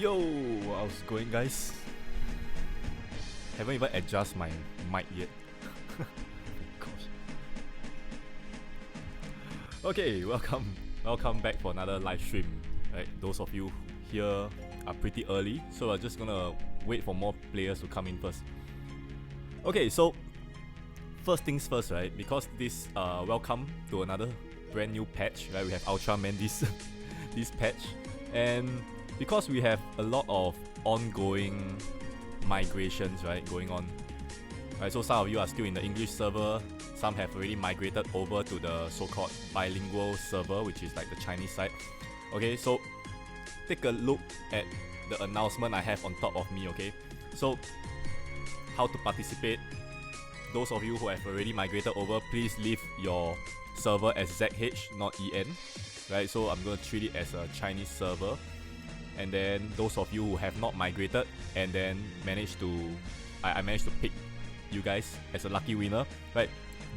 Yo, how's it going, guys? Haven't even adjusted my mic yet. Gosh. Okay, welcome back for another live stream. Right, those of you here are pretty early, so I'm just gonna wait for more players to come in first. Okay, so first things first, right? Because this welcome to another brand new patch, right? We have Ultraman this patch, and because we have a lot of ongoing migrations, right, going on. Right, so some of you are still in the English server, some have already migrated over to the so-called bilingual server, which is like the Chinese side. Okay, so take a look at the announcement I have on top of me, okay? So, how to participate. Those of you who have already migrated over, please leave your server as ZH, not EN. Right, so I'm going to treat it as a Chinese server. And then those of you who have not migrated and then I managed to pick you guys as a lucky winner, right?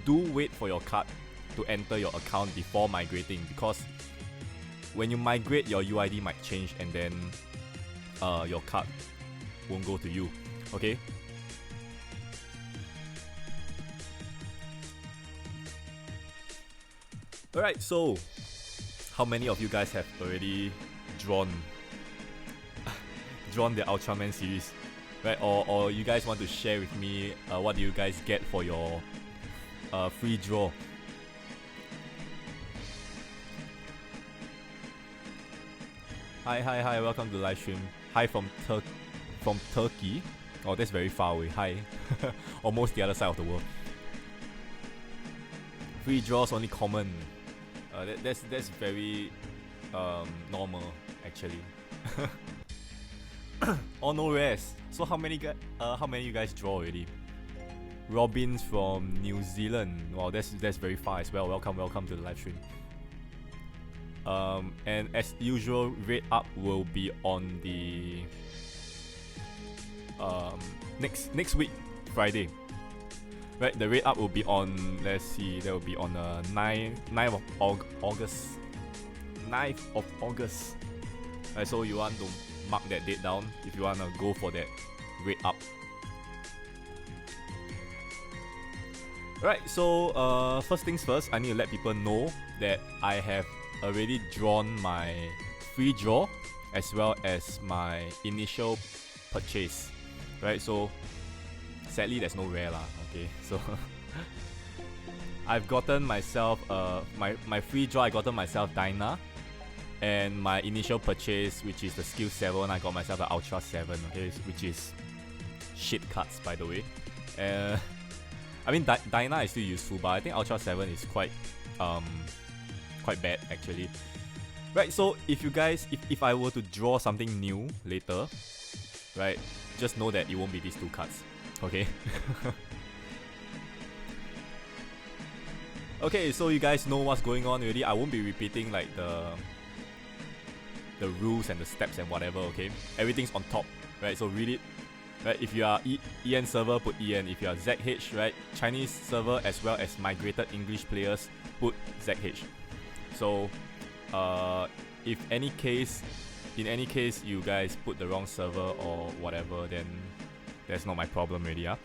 Do wait for your card to enter your account before migrating, because when you migrate, your UID might change and then your card won't go to you, okay? Alright, so how many of you guys have already drawn the Ultraman series, right? Or you guys want to share with me what do you guys get for your free draw? Hi, welcome to the live stream. Hi from Turkey. Oh, that's very far away. Hi. Almost the other side of the world. Free draws only common. That's very normal actually. Oh, no rares. So how many you guys draw already? Robin's from New Zealand. Wow, that's very far as well. Welcome to the live stream. And as usual, rate up will be on the next week, Friday. Right, the rate up will be on, let's see, that will be on 9th of August. 9th of August. Right, so you want to mark that date down if you want to go for that rate up. Right, so first things first, I need to let people know that I have already drawn my free draw as well as my initial purchase. Right, so sadly there's no rare lah, okay? So I've gotten myself my free draw, I gotten myself Dyna. And my initial purchase, which is the skill 7, I got myself the Ultra 7, okay, which is shit cards, by the way. I mean, Dyna is still useful, but I think Ultra 7 is quite bad actually. Right, so if you guys, if I were to draw something new later, right, just know that it won't be these two cards, okay? Okay, so you guys know what's going on already. I won't be repeating like the rules and the steps and whatever, okay? Everything's on top, right? So read it, right? If you are EN server, put EN. If you are ZH, right? Chinese server as well as migrated English players, put ZH. So, in any case you guys put the wrong server or whatever, then that's not my problem already, yeah?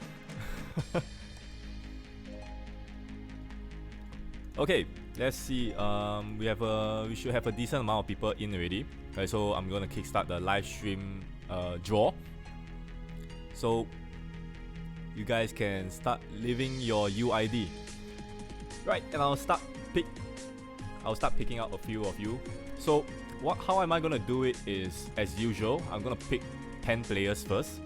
Okay, let's see. We should have a decent amount of people in already. Right, so I'm gonna kickstart the live stream draw. So you guys can start leaving your UID. Right, and I'll start picking out a few of you. So how am I gonna do it is, as usual, I'm gonna pick 10 players first.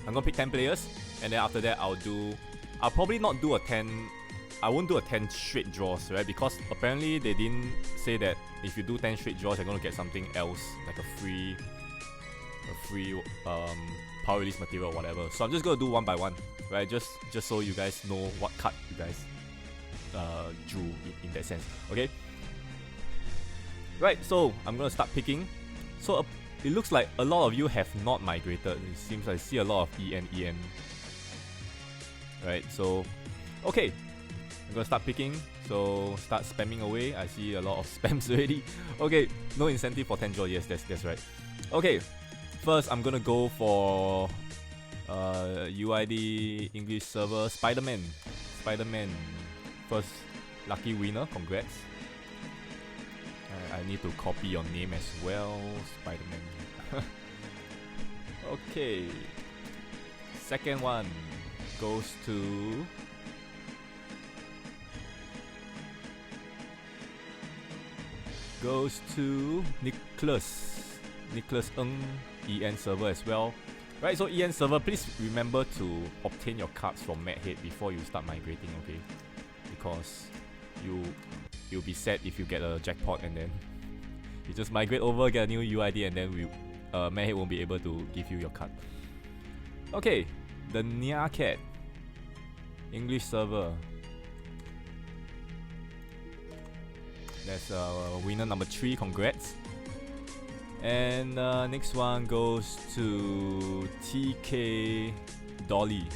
I'm gonna pick 10 players, and then after that I'll probably not do a 10. I won't do a 10 straight draws, right? Because apparently they didn't say that if you do 10 straight draws, you're gonna get something else, like a free power release material or whatever. So I'm just gonna do one by one, right? Just so you guys know what card you guys drew in that sense, okay? Right, so I'm gonna start picking. So it looks like a lot of you have not migrated. It seems I see a lot of EN. Right, so okay. I'm gonna start picking, so start spamming away. I see a lot of spams already. Okay, no incentive for 10 draw. Yes, that's right. Okay, first I'm gonna go for UID English server Spider-Man. Spider-Man, first lucky winner. Congrats. I need to copy your name as well, Spider-Man. Okay, second one goes to Nicholas Ng, EN server as well. Right, so EN server, please remember to obtain your cards from Madhead before you start migrating, okay? Because you'll be sad if you get a jackpot and then you just migrate over, get a new UID, and then Madhead won't be able to give you your card. Okay, the Nya Cat English server. That's winner number 3, congrats. And next one goes to TK Dolly.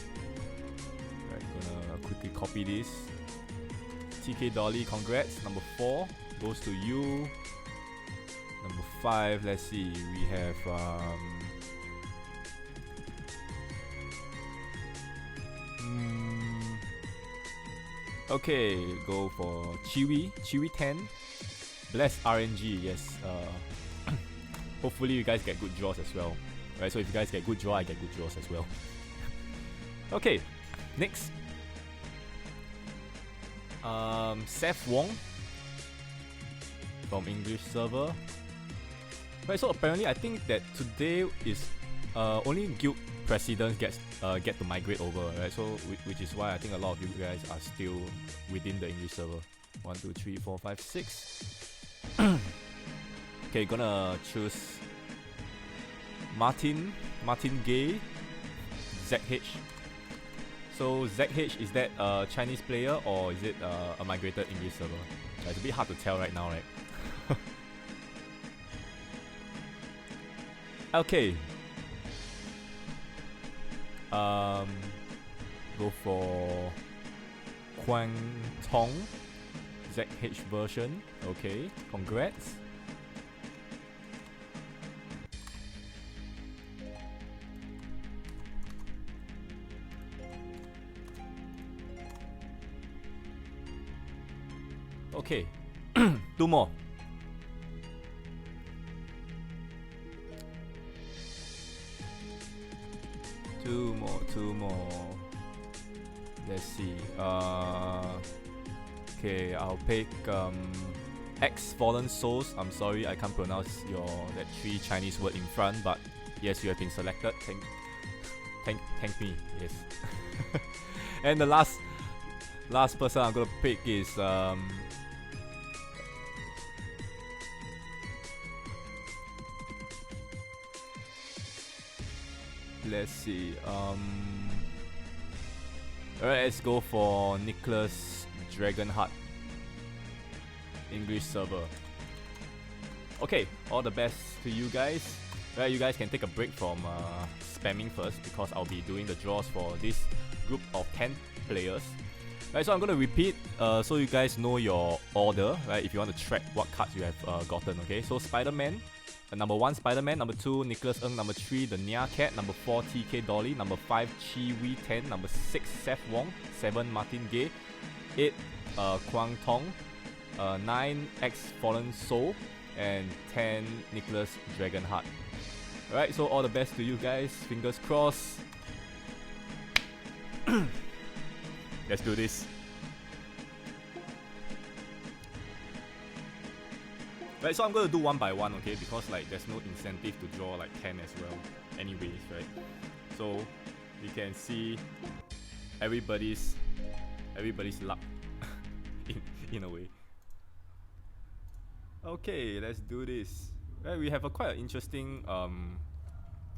Right, gonna quickly copy this. TK Dolly, congrats. Number 4 goes to you. Number 5, let's see, we have okay, go for Chiwi 10. Bless RNG, yes. Hopefully you guys get good draws as well. Right, so if you guys get good draw, I get good draws as well. Okay, next. Seth Wong from English server. Right, so apparently I think that today is only guild presidents get to migrate over, right? So which is why I think a lot of you guys are still within the English server. 1, 2, 3, 4, 5, 6. Okay, gonna choose Martin Gay, ZH. So ZH, is that a Chinese player or is it a migrated English server? It's a bit hard to tell right now, right? Okay. Go for Quang Tong ZH version. Okay, congrats. Okay, 2 more. Two more. Let's see. Okay, I'll pick X Fallen Souls. I'm sorry, I can't pronounce that 3 Chinese word in front, but yes, you have been selected. Thank me. Yes. And the last person I'm gonna pick is let's see. Alright, let's go for Nicholas Dragonheart English server. Okay, all the best to you guys. Right, you guys can take a break from spamming first because I'll be doing the draws for this group of 10 players. Right, so I'm gonna repeat so you guys know your order. Right, if you want to track what cards you have gotten. Okay, so Spider-Man. Number 1, Spider-Man. Number 2, Nicholas Ng. Number 3, the Nya Cat. Number 4, TK Dolly. Number 5, Chiwi 10. Number 6, Seth Wong. 7, Martin Gay. 8, Quang Tong. 9, X Fallen Soul. And 10, Nicholas Dragonheart. Alright, so all the best to you guys. Fingers crossed. Let's do this. Right, so I'm going to do one by one, okay? Because like there's no incentive to draw like 10 as well anyways, right? So we can see everybody's luck in a way. Okay, let's do this. Right, we have a quite an interesting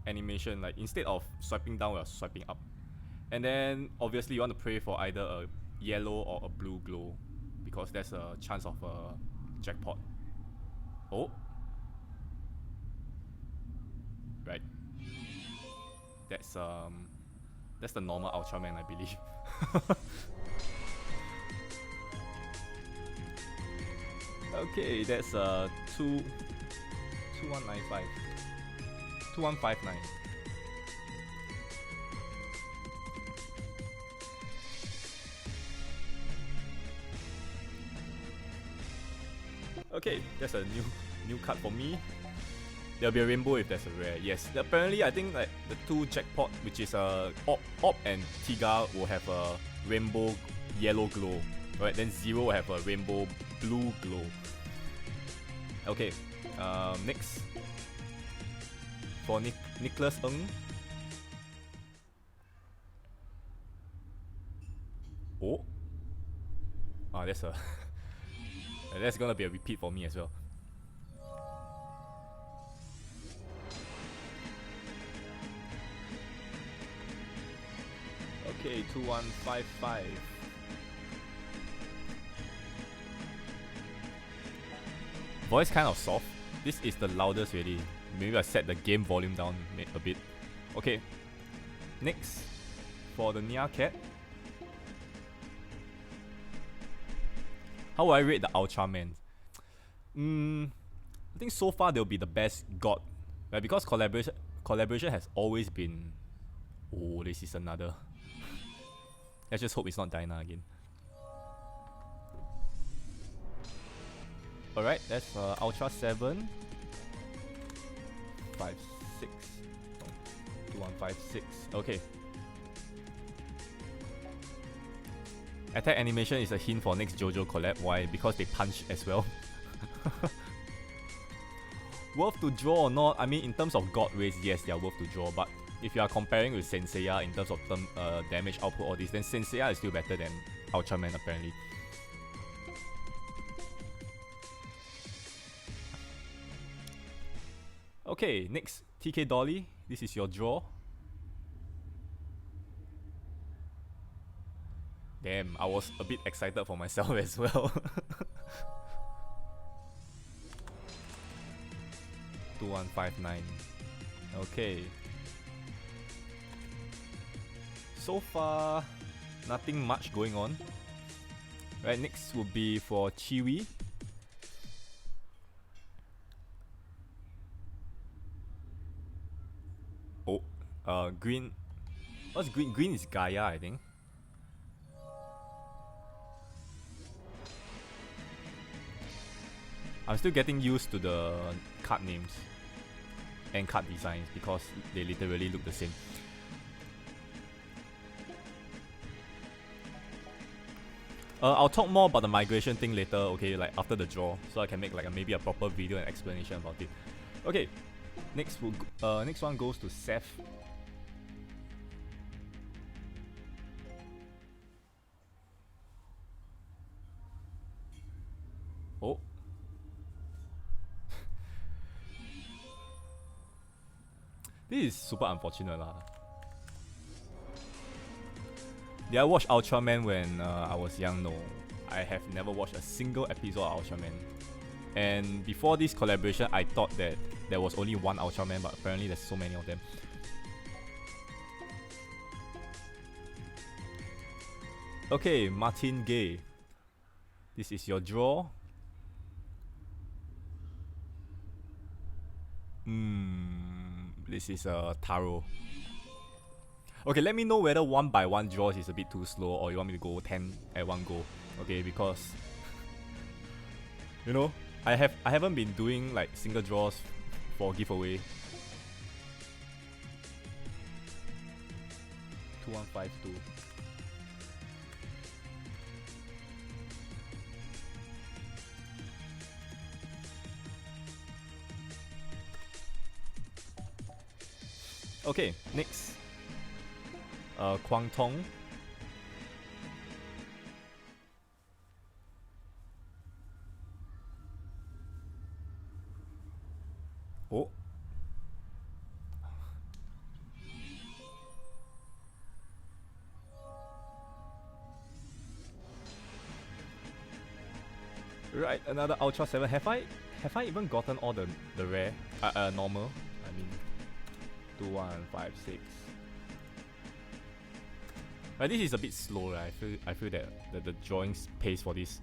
animation. Like instead of swiping down, we're swiping up. And then obviously you want to pray for either a yellow or a blue glow because there's a chance of a jackpot. Oh. Right. That's the normal Ultraman, I believe. Okay, that's 2195. 2159. Okay, that's a new card for me. There'll be a rainbow if there's a rare. Yes, apparently I think like the two jackpot, which is Op and Tiga, will have a rainbow yellow glow. Right, then Zero will have a rainbow blue glow. Okay, next for Nicholas Ng. Oh, that's a that's gonna be a repeat for me as well. Okay, 2155. Voice kind of soft. This is the loudest really. Maybe I set the game volume down a bit. Okay. Next, for the Nia Cat. How will I rate the Ultraman? I think so far they'll be the best god. Right? Because collaboration has always been. Oh, this is another. Let's just hope it's not Dinah again. Alright, that's Ultra 7. 56. Oh, 2156. Okay. Attack animation is a hint for next JoJo collab. Why? Because they punch as well. Worth to draw or not? I mean, in terms of God rays, yes, they are worth to draw. But if you are comparing with Senseiya in terms of damage output, all this, then Senseiya is still better than Ultraman apparently. Okay, next, TK Dolly. This is your draw. Damn, I was a bit excited for myself as well. 2159. Okay. So far, nothing much going on. Right, next will be for Chiwi. Oh, green. What's green? Green is Gaia, I think. I'm still getting used to the card names and card designs because they literally look the same. I'll talk more about the migration thing later, okay, like after the draw, so I can make like maybe a proper video and explanation about it. Okay, next one goes to Seth. Oh. This is super unfortunate lah. Did I watch Ultraman when I was young? No. I have never watched a single episode of Ultraman. And before this collaboration, I thought that there was only one Ultraman, but apparently there's so many of them. Okay, Martin Gay. This is your draw. This is a Taro. Okay, let me know whether 1 by 1 draws is a bit too slow or you want me to go 10 at one go. Okay, because you know, I haven't been doing like single draws for giveaway. 2152. Okay, next. Kwang Tong. Oh. Right, another Ultra 7. Have I even gotten all the rare? Normal. I mean 2156. Right, this is a bit slow, right? I feel that the drawing pace for this.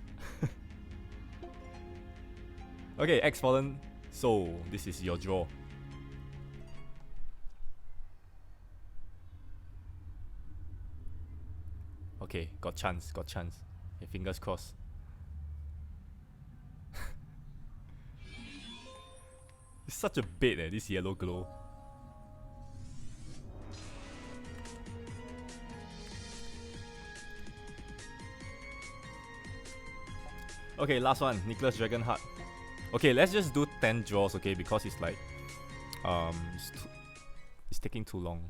Okay, X Fallen Soul, this is your draw. Okay, got chance. Okay, fingers crossed. It's such a bait, this yellow glow. Okay, last one, Nicholas Dragonheart. Okay, let's just do 10 draws, okay, because it's like it's taking too long.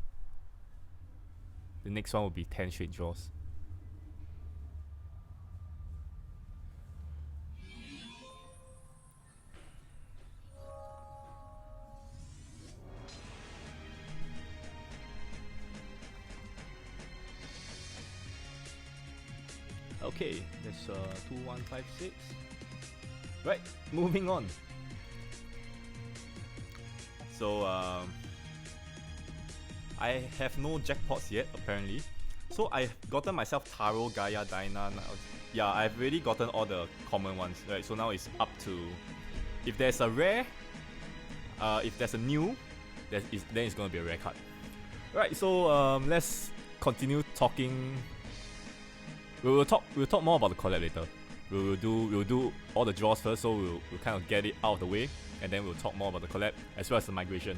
The next one will be 10 straight draws. Okay, that's 2156. Right, moving on. So I have no jackpots yet apparently. So I've gotten myself Taro, Gaia, Dyna. Yeah, I've already gotten all the common ones. Right, so now it's up to, if there's a rare, if there's a new, then it's gonna be a rare card. Right, so let's continue talking. We'll talk more about the collab later. We'll do all the draws first, so we'll kind of get it out of the way, and then we'll talk more about the collab as well as the migration.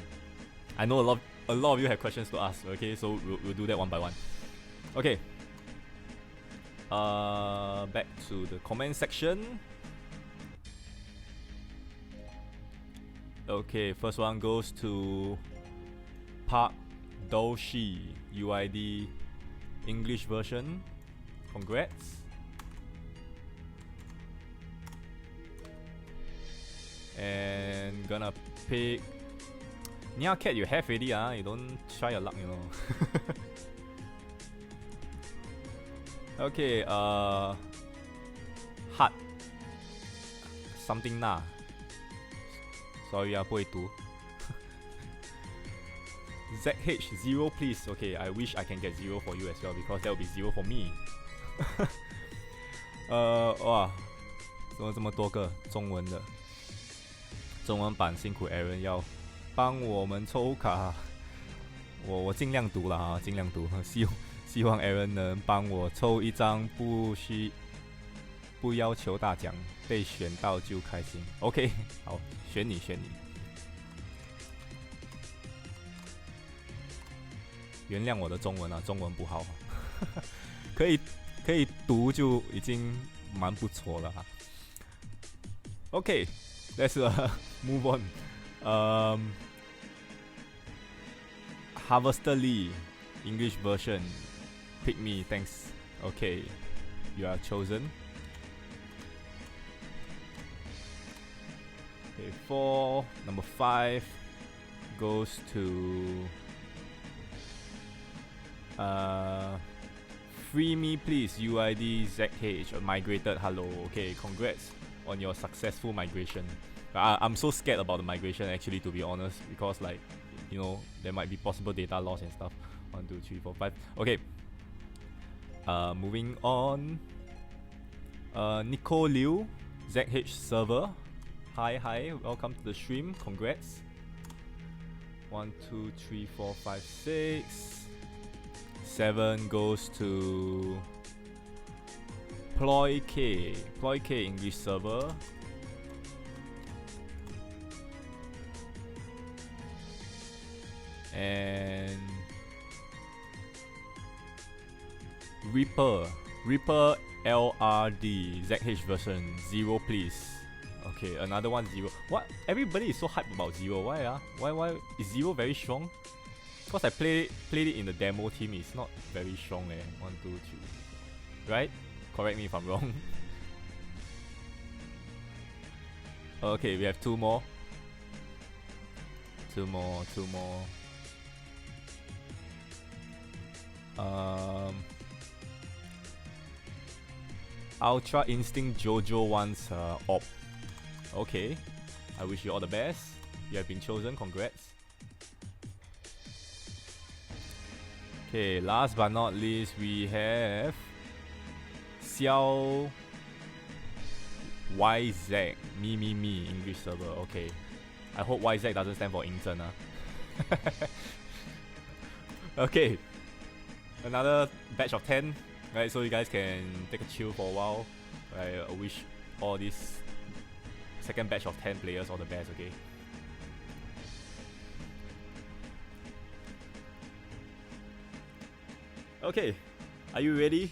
I know a lot of you have questions to ask. Okay, so we'll do that one by one. Okay. Back to the comment section. Okay, first one goes to Park Doshi UID English version. Congrats. And gonna pick Nia Cat. You have already, you don't try your luck, you know. Okay, Heart something na. Sorry, 不会读。ZH 0 please. Okay, I wish I can get 0 for you as well, because that will be 0 for me. 哇，怎么这么多个中文的？中文版辛苦 Aaron 要帮我们抽卡，我尽量读了哈，尽量读，希望 Aaron 能帮我抽一张，不要求大奖，被选到就开心。OK， 好，选你。原谅我的中文啊，中文不好，可以读就已经蛮不错了哈。Okay, let's move on. Harvester Lee, English version. Pick me, thanks. Okay, you are chosen. Okay, number 5 goes to Free Me Please UID ZH migrated. Hello. Okay, congrats on your successful migration. I'm so scared about the migration actually, to be honest, because like, you know, there might be possible data loss and stuff. 1, 2, 3, 4, 5. Okay. Moving on. Nico Liu ZH server. Hi, welcome to the stream. Congrats. 1, 2, 3, 4, 5, 6. 7 goes to Ploy K English server. And Reaper LRD ZH version 0 please. Okay, another one 0. What? Everybody is so hyped about 0. Why Why is 0 very strong? Because I played it in the demo team, it's not very strong 1, 2, 3. Right? Correct me if I'm wrong. Okay, we have 2 more. 2 more. Ultra Instinct Jojo wants op. Okay, I wish you all the best. You have been chosen, congrats. Okay, last but not least, we have Xiao YZ, me, English server. Okay. I hope YZ doesn't stand for Ingzhen. Okay. Another batch of 10. Right, so you guys can take a chill for a while. Right, I wish all these second batch of 10 players all the best, okay? Okay, are you ready?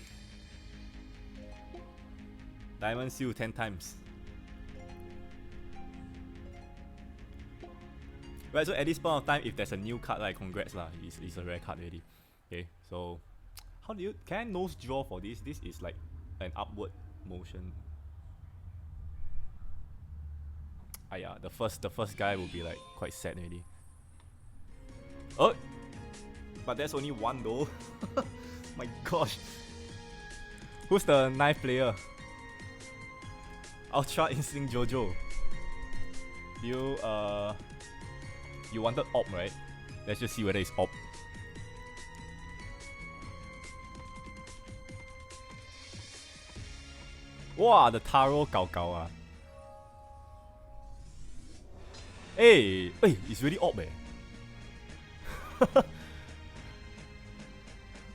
Diamond Seal 10 times. Right, so at this point of time, if there's a new card, like congrats lah, it's a rare card already. Okay, so how do you, can I nose draw for this? This is like an upward motion. Ah yeah, the first guy will be like quite sad already. Oh, but there's only one though. My gosh, who's the knife player? Ultra Instinct Jojo. You wanted Op, right? Let's just see whether it's Op. Wow, the Taro Gao Gao ah. Hey, it's really Op eh.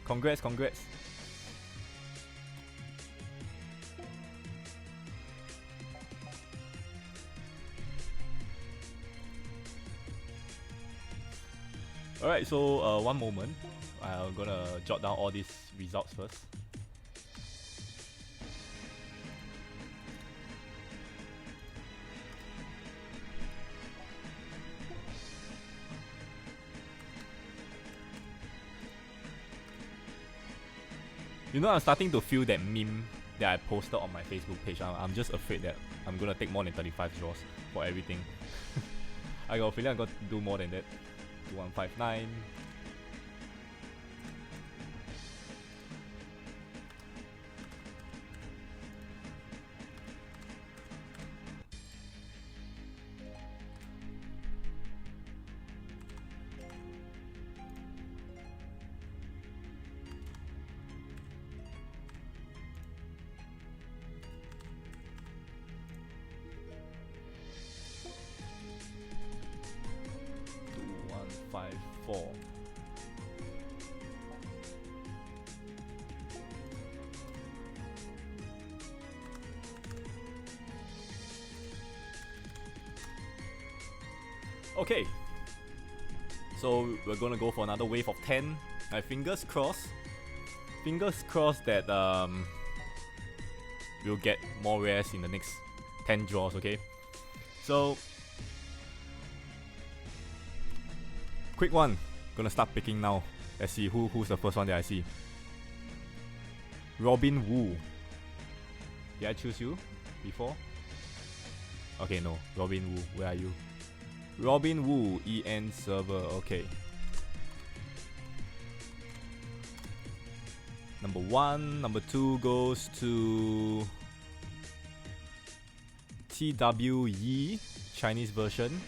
Congrats. Alright, so one moment. I'm gonna jot down all these results first. You know, I'm starting to feel that meme that I posted on my Facebook page. I'm just afraid that I'm gonna take more than 35 draws for everything. I got a feeling I'm gonna do more than that. 2159. Okay, so we're gonna go for another wave of 10. Fingers crossed. Fingers crossed that we'll get more rares in the next 10 draws. Okay, so quick one. Gonna start picking now. Let's see who's the first one that I see. Robin Woo. Did I choose you before? Okay, no. Robin Woo, where are you? Robin Woo, EN server, okay. Number 1, number 2 goes to TWE, Chinese version.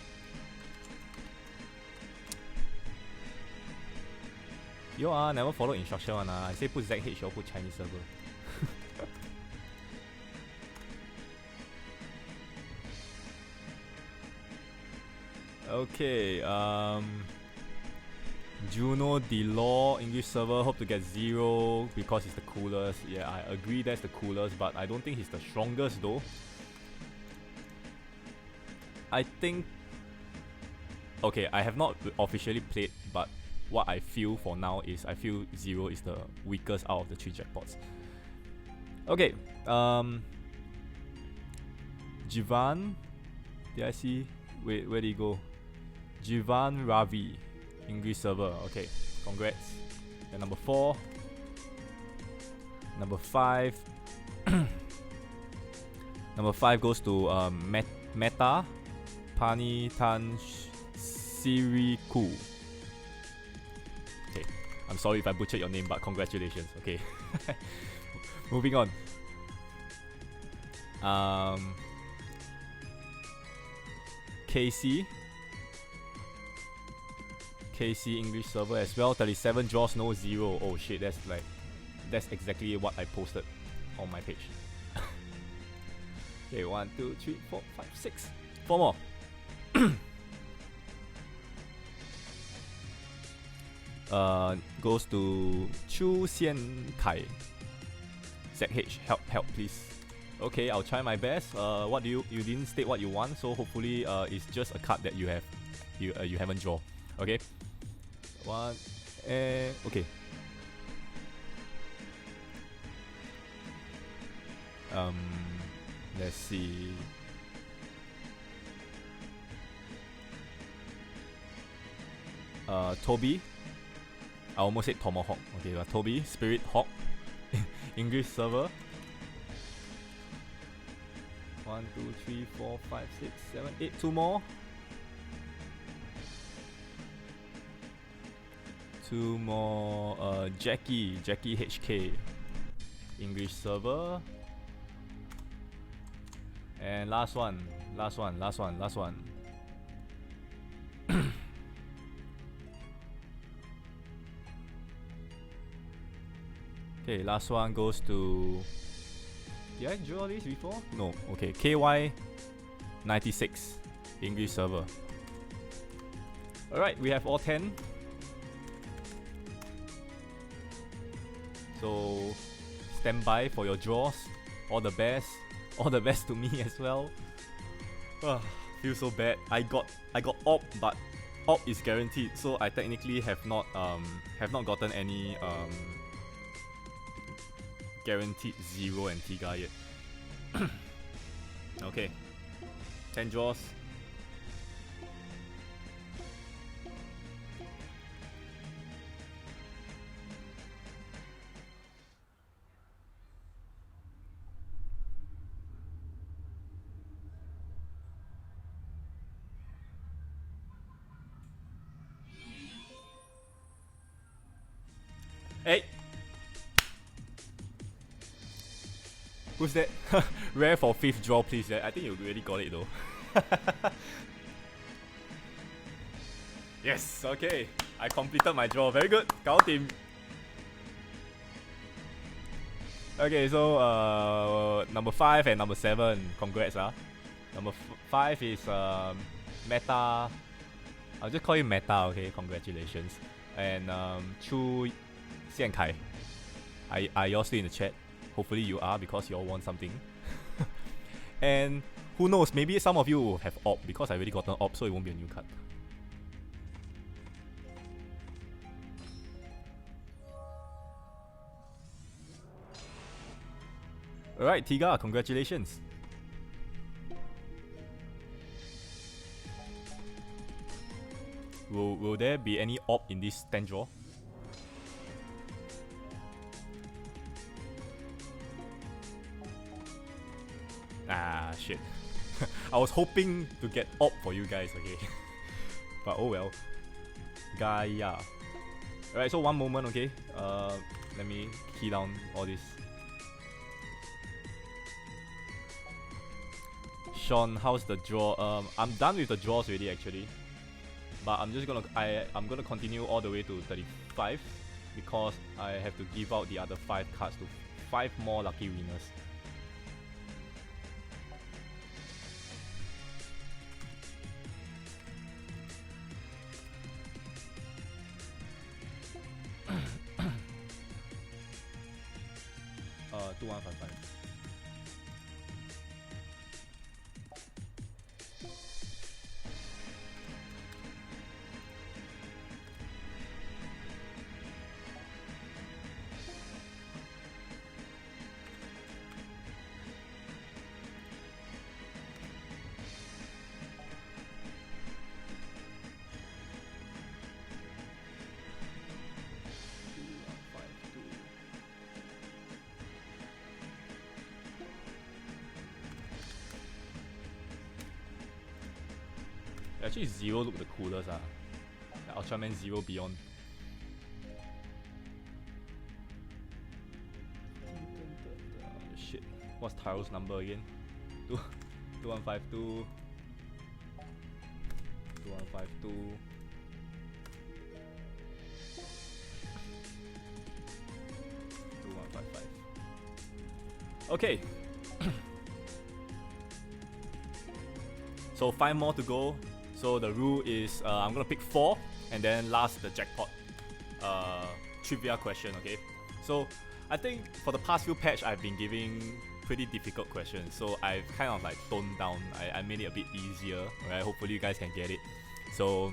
Yo never follow instruction one I say put ZH or put Chinese server. Okay, Juno Delore, English server, hope to get 0 because he's the coolest. Yeah, I agree that's the coolest, but I don't think he's the strongest though. I think... Okay, I have not officially played, but what I feel for now is I feel 0 is the weakest out of the 3 jackpots. Okay, Jivan, did I see? Wait, where did he go? Jivan Ravi, English server. Okay, congrats. And number 4, number 5. Number 5 goes to Meta Pani Tan Siriku. Okay, I'm sorry if I butchered your name, but congratulations. Okay, moving on. KC English server as well. 37 draws, no 0. Oh shit, that's exactly what I posted on my page. Okay, 1, 2, 3, 4, 5, 6. 4 more. Goes to Chu Xian Kai. ZH, help please. Okay, I'll try my best. What do you didn't state what you want, so hopefully it's just a card that you haven't drawn. Okay. One, okay. Let's see. Toby. I almost said Tomahawk. Okay, Toby, Spirit Hawk, English server. 1, 2, 3, 4, 5, 6, 7, 8. 2 more. 2 more. Jackie HK, English server. And last one. Okay, last one goes to... Did I draw this before? No. Okay, KY96, English server. Alright, we have all 10. So, stand by for your draws. All the best. All the best to me as well. Feel so bad. I got op, but op is guaranteed, so I technically have not gotten any guaranteed 0 and Tiga yet. Okay, 10 draws. Hey! Who's that? Rare for 5th draw, please. I think you already got it though. Yes, okay. I completed my draw. Very good. Gao team. Okay, so number 5 and number 7. Congrats, Number 5 is Meta. I'll just call you Meta, okay? Congratulations. And Chu Xiankai. Are y'all still in the chat? Hopefully you are, because you all want something. And who knows, maybe some of you will have op, because I already got an op, so it won't be a new card. Alright, Tiga, congratulations. Will there be any op in this 10 draw? Ah, shit. I was hoping to get op for you guys, okay? But oh well. Gaia. Alright, so one moment, okay? Let me key down all this. Sean, how's the draw? I'm done with the draws already, actually. But I'm just I'm gonna continue all the way to 35, because I have to give out the other 5 cards to 5 more lucky winners. Uh, 2155. Actually, 0 look the coolest, Ultraman 0 Beyond. Shit, what's Taro's number again? 2152. 2152. 2155. Okay. So 5 more to go. So the rule is I'm gonna pick 4, and then last the jackpot trivia question. Okay. So I think for the past few patch I've been giving pretty difficult questions, so I've kind of like toned down. I made it a bit easier. Alright, hopefully you guys can get it. So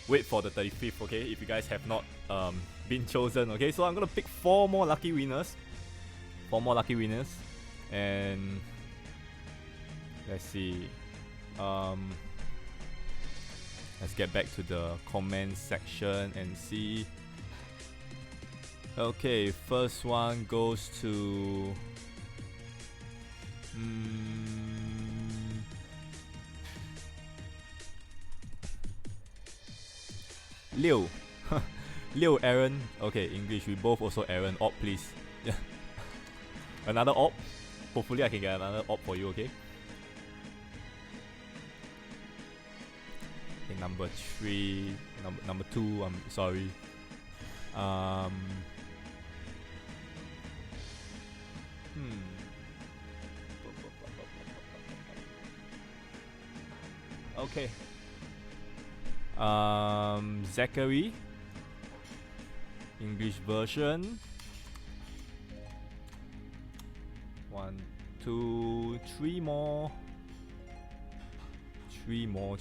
wait for the 35th, okay, if you guys have not been chosen. Okay, so I'm gonna pick 4 more lucky winners. 4 more lucky winners. And let's see. Let's get back to the comment section and see. Okay, first one goes to Liu. Liu Aaron. Okay, English. We both also Aaron. Op, please. Yeah. Another op. Hopefully I can get another op for you, okay? Okay, number 3. Number 2, I'm sorry. Okay. Zachary. English version. 1, 2, 3 more. 3 more.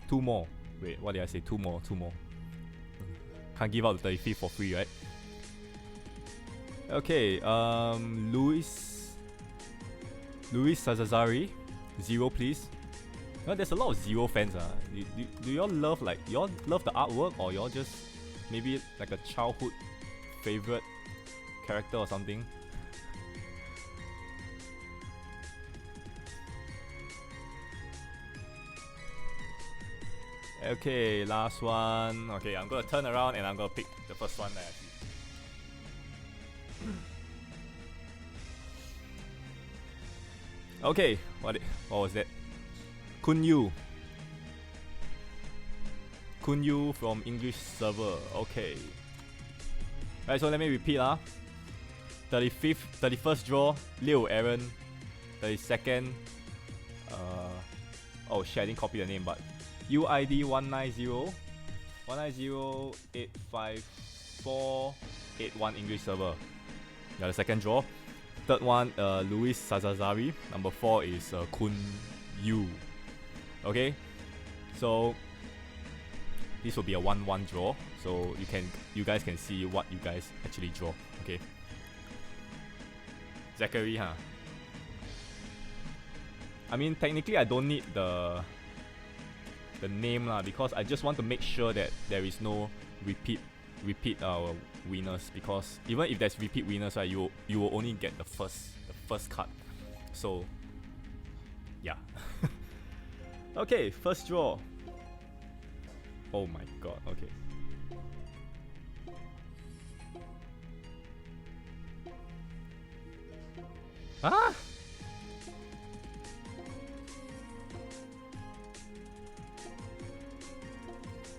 2 more. Wait, what did I say? 2 more. Can't give out the 35th for free, right? Okay, Luis Sazazari, 0 please. You know, there's a lot of 0 fans. Do y'all love y'all love the artwork, or y'all just maybe like a childhood favorite character or something? Okay, last one. Okay, I'm gonna turn around and I'm gonna pick the first one that I see. Okay, what was that? Kunyu from English server. Okay. Alright, so let me repeat 31st draw, Liu Aaron. 32nd, oh shit, I didn't copy the name, but UID 190-854-81 English server. Yeah, the second draw. Third one, Luis Sazazari. Number 4 is Kun Yu. Okay, so this will be a 1-1 draw. So you guys can see what you guys actually draw. Okay. Zachary, huh? I mean, technically, I don't need the name because I just want to make sure that there is no repeat winners, because even if there's repeat winners, right, you will only get the first card. So yeah. Okay, first draw. Oh my god. Okay. Ah.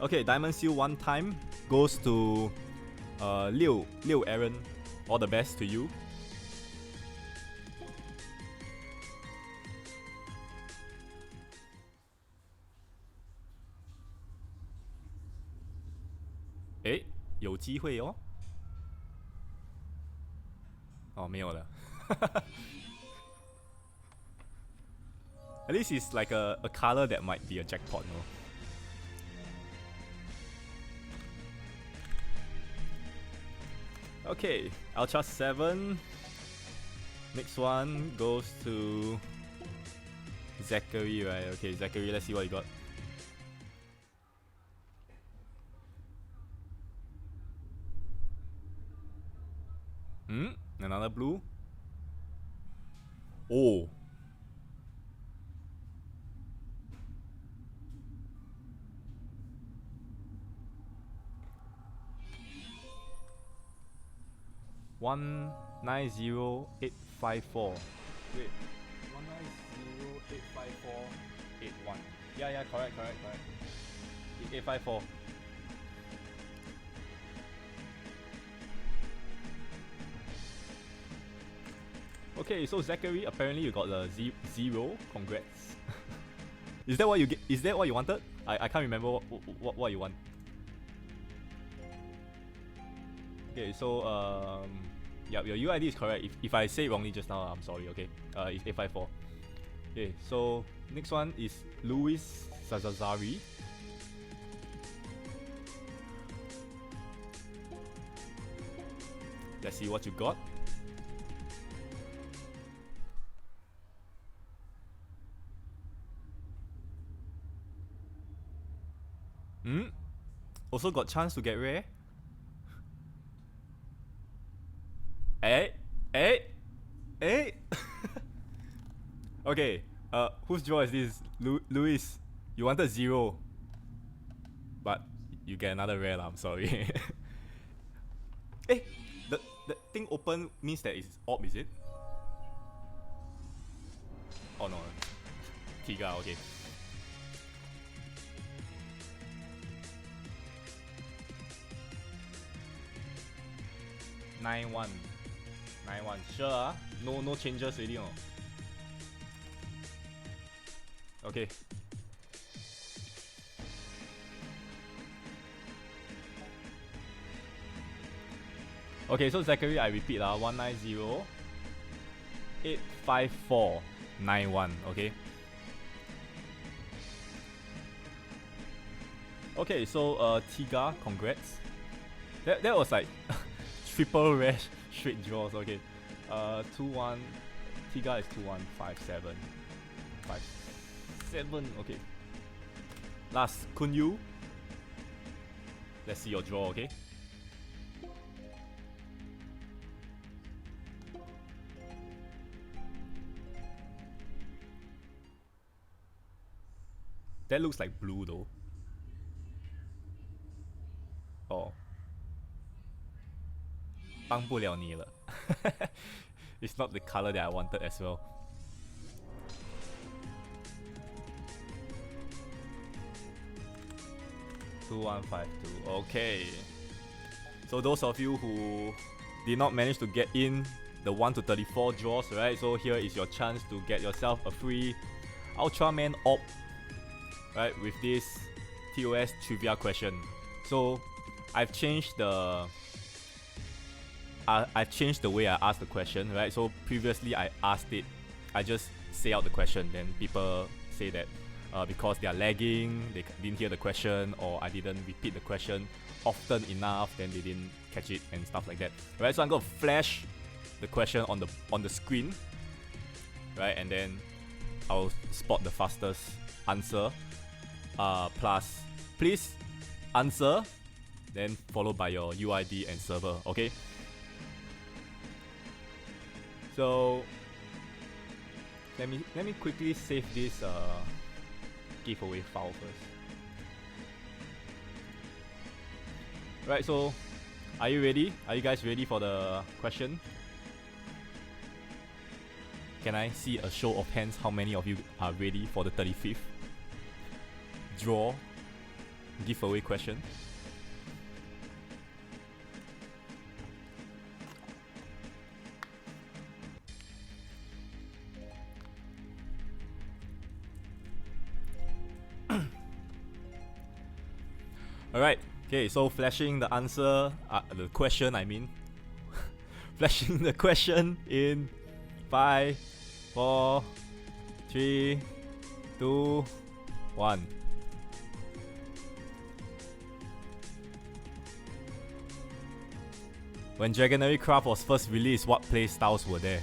Okay, Diamond Seal 1 time goes to Liu Aaron. All the best to you. Eh, 有机会哦。哦，没有了。At least it's like a color that might be a jackpot, no? Okay, Ultra 7. Next one goes to Zachary, right? Okay, Zachary, let's see what you got. Another blue. Oh. One 190-854. Wait, 190-854-81. Yeah, correct. 854. Okay, so Zachary, apparently you got a 0. Congrats. Is that what you get? Is that what you wanted? I can't remember what you want. Okay, so yeah, your UID is correct. If I say it wrongly just now, I'm sorry. Okay, it's 854. Okay, so next one is Luis Zazazari. Let's see what you got. Also got chance to get rare. Hey. Okay, whose draw is this? Luis, you wanted 0. But you get another rare lah, I'm sorry. The thing open means that it's orb, is it? Oh no. Tiga, okay. Nine one, sure. No changes already. Okay. Okay, so Zachary, I repeat 190 854 91. Okay. Okay, so Tiga, congrats. That was like triple rare straight draws. Okay. 2-1. Tiga is 2157. 57. Okay. Last, Kunyu. Let's see your draw. Okay. That looks like blue though. Oh. 帮不了你了. It's not the color that I wanted as well. $2152. Okay. So those of you who did not manage to get in the 1 to 34 draws, right? So here is your chance to get yourself a free Ultraman orb, right? With this TOS trivia question. So I've changed the way I asked the question, right? So previously I asked it, I just say out the question, then people say that because they are lagging, they didn't hear the question, or I didn't repeat the question often enough, then they didn't catch it and stuff like that, right? So I'm gonna flash the question on the screen, right? And then I'll spot the fastest answer. Plus, please answer, then followed by your UID and server. Okay. So let me quickly save this giveaway file first. Right, so are you ready? Are you guys ready for the question? Can I see a show of hands how many of you are ready for the 35th draw giveaway question? Alright, okay, so flashing the answer, the question I mean. Flashing the question in 5, 4, 3, 2, 1. When Dragonary Craft was first released, what playstyles were there?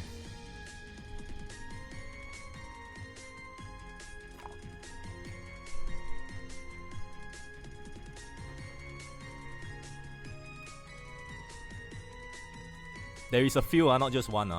There is a few, not just one.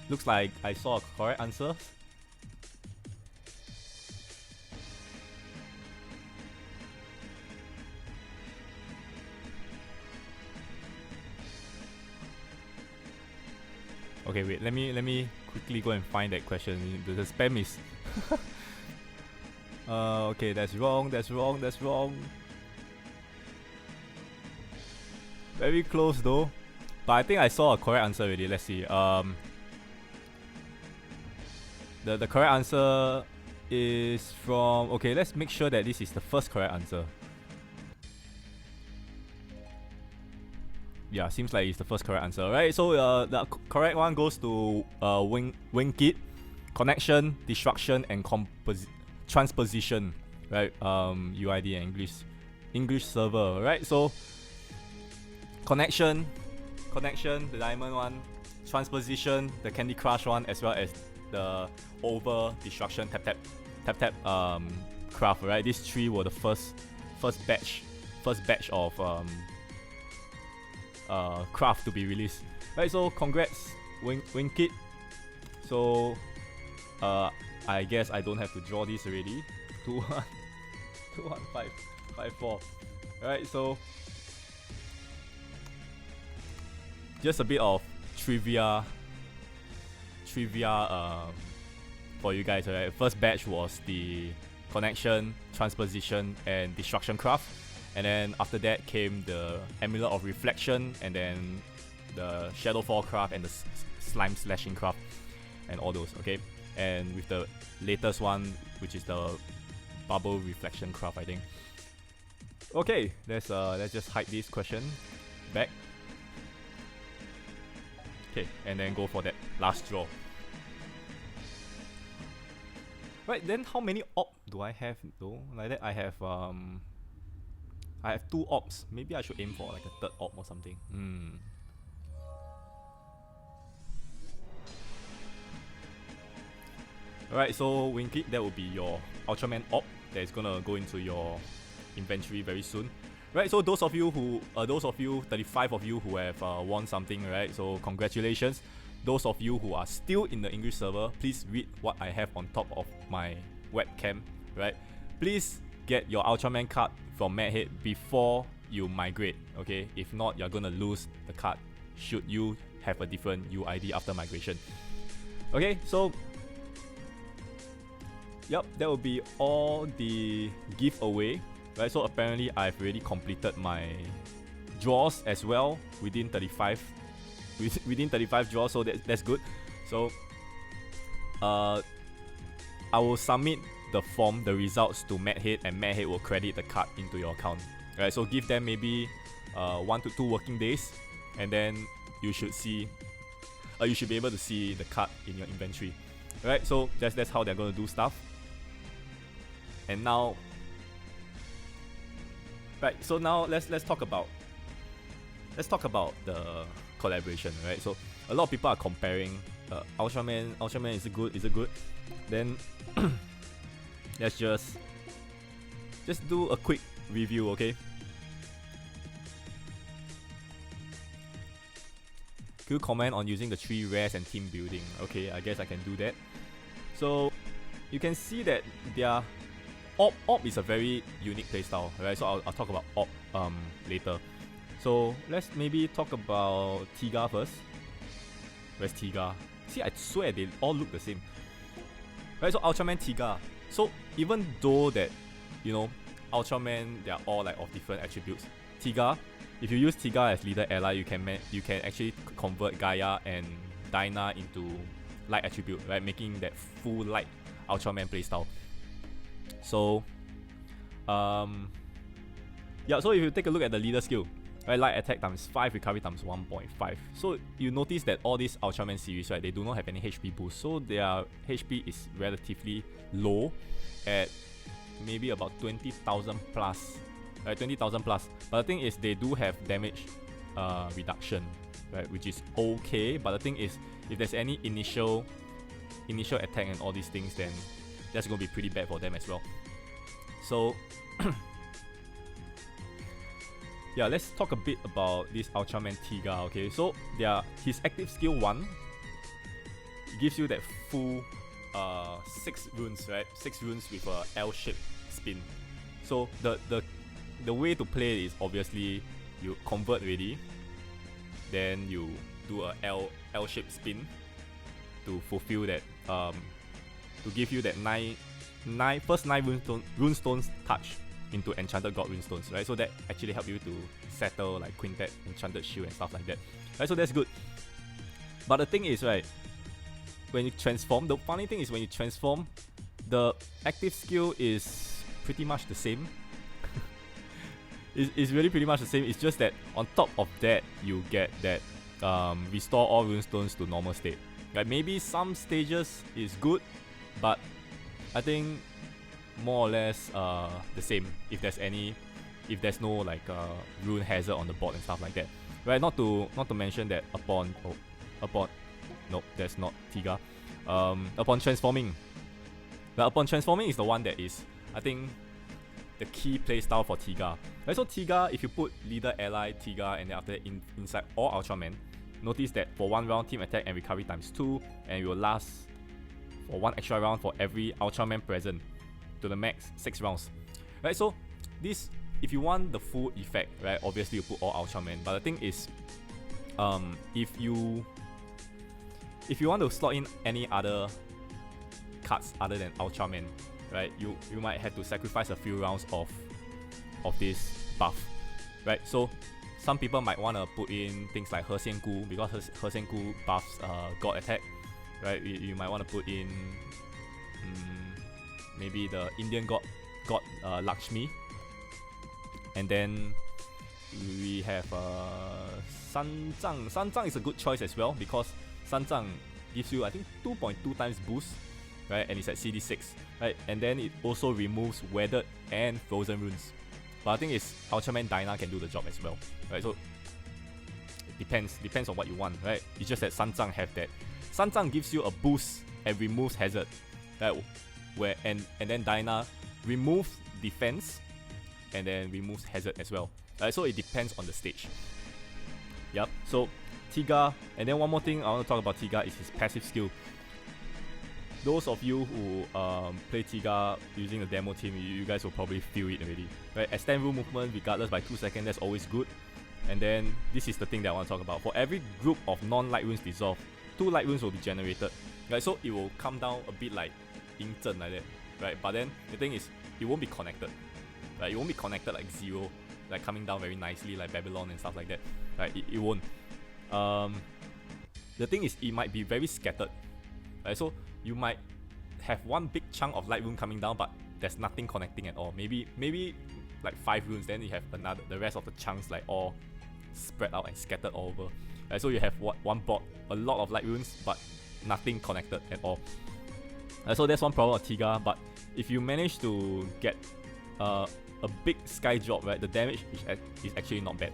Looks like I saw a correct answer. Okay, wait. Let me quickly go and find that question. The spam is. Okay, that's wrong. That's wrong. That's wrong. Very close though. But I think I saw a correct answer already. Let's see. The correct answer is from. Okay, let's make sure that this is the first correct answer. Yeah, seems like it's the first correct answer, right? So the correct one goes to Winkit, connection, destruction, and transposition, right? UID and English server, right? So connection, the diamond one, transposition, the Candy Crush one, as well as the over destruction tap craft, right? These three were the first batch of craft to be released, right? So congrats, Winkit. So I guess I don't have to draw this already. 2-1, 2-1, 5-4. Alright, so just a bit of trivia for you guys, alright? First batch was the connection, transposition, and destruction craft. And then after that came the Amulet of Reflection, and then the Shadowfall craft, and the Slime Slashing craft, and all those, okay? And with the latest one, which is the Bubble Reflection craft, I think. Okay, let's just hide this question back. Okay, and then go for that last draw. Right, then how many op do I have though? Like that I have 2 ops. Maybe I should aim for like a third op or something. Alright, so Winkit, that will be your Ultraman op that is gonna go into your inventory very soon. Right, so those of you 35 of you who have won something, right? So congratulations. Those of you who are still in the English server, please read what I have on top of my webcam, right? Please get your Ultraman card from Madhead before you migrate, okay? If not, you're gonna lose the card should you have a different UID after migration. Okay, so yep, that will be all the giveaway, right? So apparently I've already completed my draws as well within 35 draws, so that's good. So I will submit the form, the results to Madhead, and Madhead will credit the card into your account. Right, so give them maybe 1 to 2 working days, and then you should be able to see the card in your inventory. Right, so that's how they're gonna do stuff. And now, right, so now let's talk about the collaboration, right? So a lot of people are comparing Ultraman is it good? Then let's just do a quick review, okay? Could you comment on using the 3 rares and team building? Okay, I guess I can do that. So you can see that their op is a very unique playstyle, right? So I'll talk about op later. So let's maybe talk about Tiga first. Where's Tiga? See, I swear they all look the same. Right, so Ultraman Tiga. So even though that, you know, Ultraman, they are all like of different attributes. Tiga, if you use Tiga as leader ally, you can actually convert Gaia and Dyna into light attribute, right? Making that full light Ultraman playstyle. So yeah, so if you take a look at the leader skill, right, light attack times 5, recovery times 1.5. So you notice that all these Ultraman series, right, they do not have any HP boost, so their HP is relatively low at maybe about 20,000 plus, right, 20,000 plus. But the thing is, they do have damage reduction, right, which is okay. But the thing is, if there's any initial attack and all these things, then that's gonna be pretty bad for them as well. So yeah, let's talk a bit about this Ultraman Tiga, okay? So his active skill 1 gives you that full 6 runes, right? 6 runes with a L-shaped spin. So the way to play is obviously you convert already, then you do a L-shaped spin, to fulfill that to give you that first nine runestones touch into Enchanted God runestones, right? So that actually help you to settle like Quintet, Enchanted Shield and stuff like that, right? So that's good. But the thing is, right, when you transform, the funny thing is when you transform, the active skill is pretty much the same. It's really pretty much the same. It's just that on top of that, you get that restore all runestones to normal state. Like maybe some stages is good, but I think more or less the same. If there's no like rune hazard on the board and stuff like that, right? Not to mention that upon that's not Tiga. Upon transforming is the one that is, I think, the key playstyle for Tiga. Right, so Tiga, if you put leader, ally, Tiga, and then after that inside all Ultraman, notice that for 1 round, team attack and recovery times 2, and it will last for 1 extra round for every Ultraman present to the max 6 rounds. Right, so this, if you want the full effect, right, obviously you put all Ultraman. But the thing is, if you want to slot in any other cards other than Ultraman, right, you might have to sacrifice a few rounds of this buff, right? So some people might want to put in things like He Xian Gu, because He Xian Gu buffs God attack, right? You might want to put in maybe the Indian god Lakshmi, and then we have Sanzang. Sanzang is a good choice as well, because Sanzang gives you, I think, 2.2 times boost, right? And it's at CD6, right? And then it also removes weathered and frozen runes. But I think it's Ultraman Dyna can do the job as well, right? So it depends on what you want, right? It's just that Sanzang have that. Sanzang gives you a boost and removes hazard, right? And then Dyna removes defense and then removes hazard as well, right? So it depends on the stage. Yep. So Tiga, and then one more thing I want to talk about Tiga is his passive skill. Those of you who play Tiga using the demo team, you guys will probably feel it already. Right? Extend rule movement regardless by 2 seconds, that's always good. And then this is the thing that I want to talk about. For every group of non-light runes dissolve, 2 light runes will be generated. Right? So it will come down a bit like Ying Zhen like that. Right? But then the thing is, it won't be connected. Right? It won't be connected like Zero, like coming down very nicely like Babylon and stuff like that. Right? It won't. The thing is, it might be very scattered. Right? So you might have one big chunk of light rune coming down, but there's nothing connecting at all. Maybe like 5 runes, then you have the rest of the chunks like all spread out and scattered all over. Right, so you have one board, a lot of light runes, but nothing connected at all. So that's one problem of Tiga. But if you manage to get a big sky drop, right, the damage is actually not bad.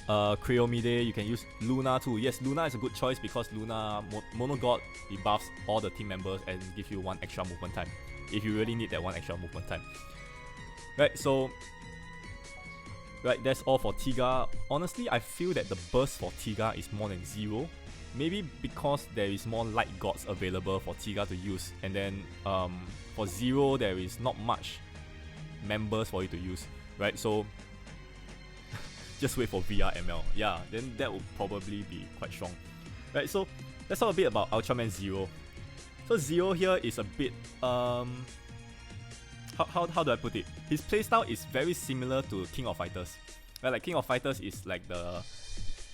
Creomide, you can use Luna too. Yes, Luna is a good choice because Luna Mono God, it buffs all the team members and gives you 1 extra movement time if you really need that 1 extra movement time. Right, so that's all for Tiga. Honestly, I feel that the burst for Tiga is more than Zero. Maybe because there is more light gods available for Tiga to use, and then for Zero there is not much members for you to use, right? So just wait for VRML. Yeah, then that will probably be quite strong. Right, so let's talk a bit about Ultraman Zero. So Zero here is a bit how do I put it? His playstyle is very similar to King of Fighters. Right, like King of Fighters is like the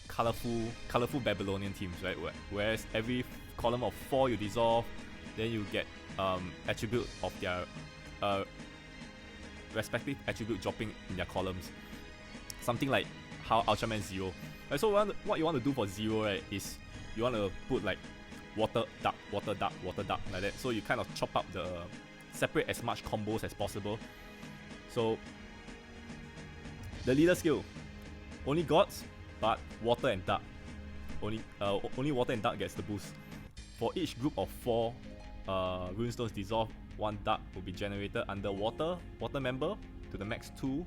colorful Babylonian teams, right? Whereas every column of 4 you dissolve, then you get attribute of their respective attribute dropping in their columns. Something like how Ultraman Zero. Right, so what you want to do for Zero, right, is you want to put like water duck like that. So you kind of chop up separate as much combos as possible. So the leader skill, only gods, but water and dark. Only water and dark gets the boost. For each group of 4 runestones dissolve, 1 dark will be generated under water member to the max 2.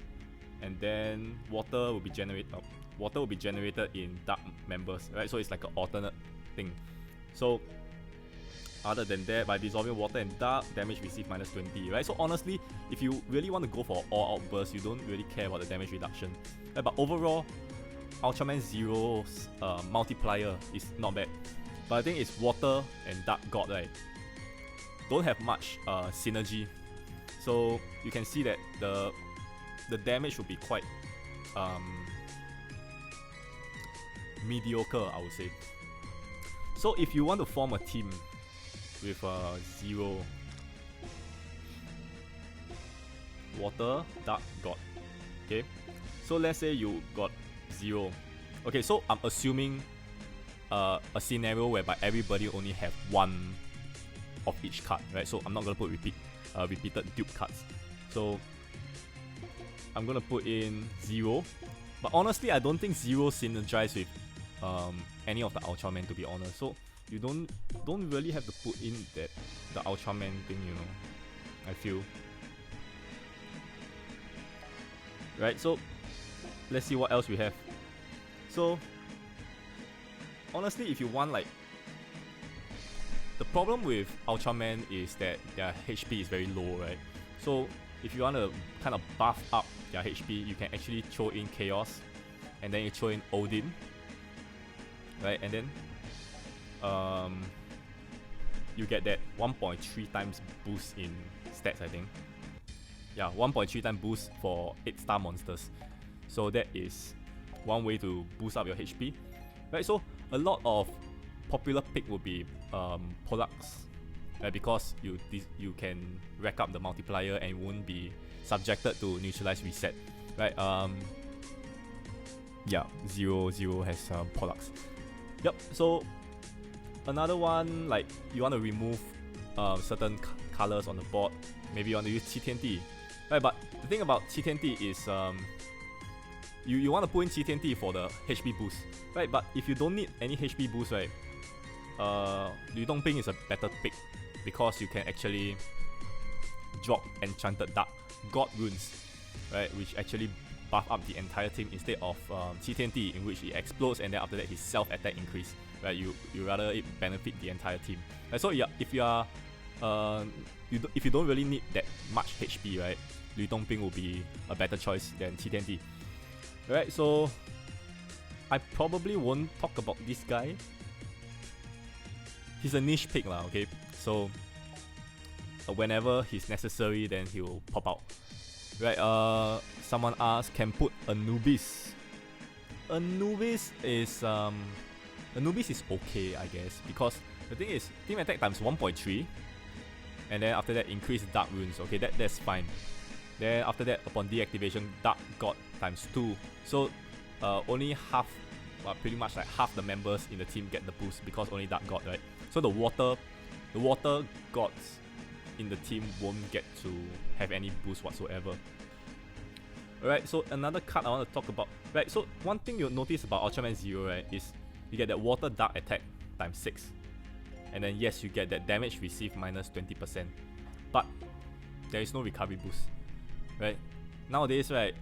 And then water will be generated in dark members, right? So it's like an alternate thing. So other than that, by dissolving water and dark, damage received -20, right? So honestly, if you really want to go for all-out burst, you don't really care about the damage reduction. Right? But overall, Ultraman Zero's multiplier is not bad, but I think it's Water and Dark God, right, don't have much synergy, so you can see that the damage will be quite mediocre, I would say. So if you want to form a team with Zero, Water, Dark, God, okay, so let's say you got Zero. Okay, so I'm assuming a scenario whereby everybody only have one of each card, right? So I'm not gonna put repeated dupe cards. So I'm gonna put in Zero, but honestly, I don't think Zero synergize with any of the Ultraman, to be honest. So you don't really have to put in the Ultraman thing, you know, I feel. Right, so let's see what else we have. So honestly, if you want, like, the problem with Ultraman is that their HP is very low, right? So if you want to kind of buff up their HP, you can actually throw in Chaos, and then you throw in Odin, right? And then you get that 1.3 times boost in stats, I think. Yeah, 1.3 times boost for 8-star monsters. So that is one way to boost up your HP, right? So a lot of popular pick would be Pollux, right? Because you can rack up the multiplier and won't be subjected to neutralize reset, right? Yeah, Zero has Pollux. Yep. So another one, like, you want to remove certain colors on the board. Maybe you want to use TNT, right? But the thing about TNT is you want to put in TNT for the HP boost, right? But if you don't need any HP boost, right, Liu Dongbing is a better pick because you can actually drop Enchanted Dark God runes, right, which actually buff up the entire team instead of TNT, in which it explodes and then after that his self attack increase, right? You rather it benefit the entire team, right? So yeah, if you are if you don't really need that much HP, right, Liu Dongbing will be a better choice than TNT. Right, so I probably won't talk about this guy. He's a niche pick lah, okay? So whenever he's necessary, then he'll pop out. Right, someone asked, can put Anubis. Anubis is okay, I guess, because the thing is team attack times 1.3, and then after that increase dark runes. Okay, that's fine. Then after that, upon deactivation, Dark God times 2. So only half, pretty much like half the members in the team get the boost because only Dark God, right? So the water gods in the team won't get to have any boost whatsoever. Alright, so another card I want to talk about. Right, so one thing you'll notice about Ultraman Zero, right, is you get that water dark attack times 6. And then yes, you get that damage received minus 20%. But there is no recovery boost. Right, nowadays, right,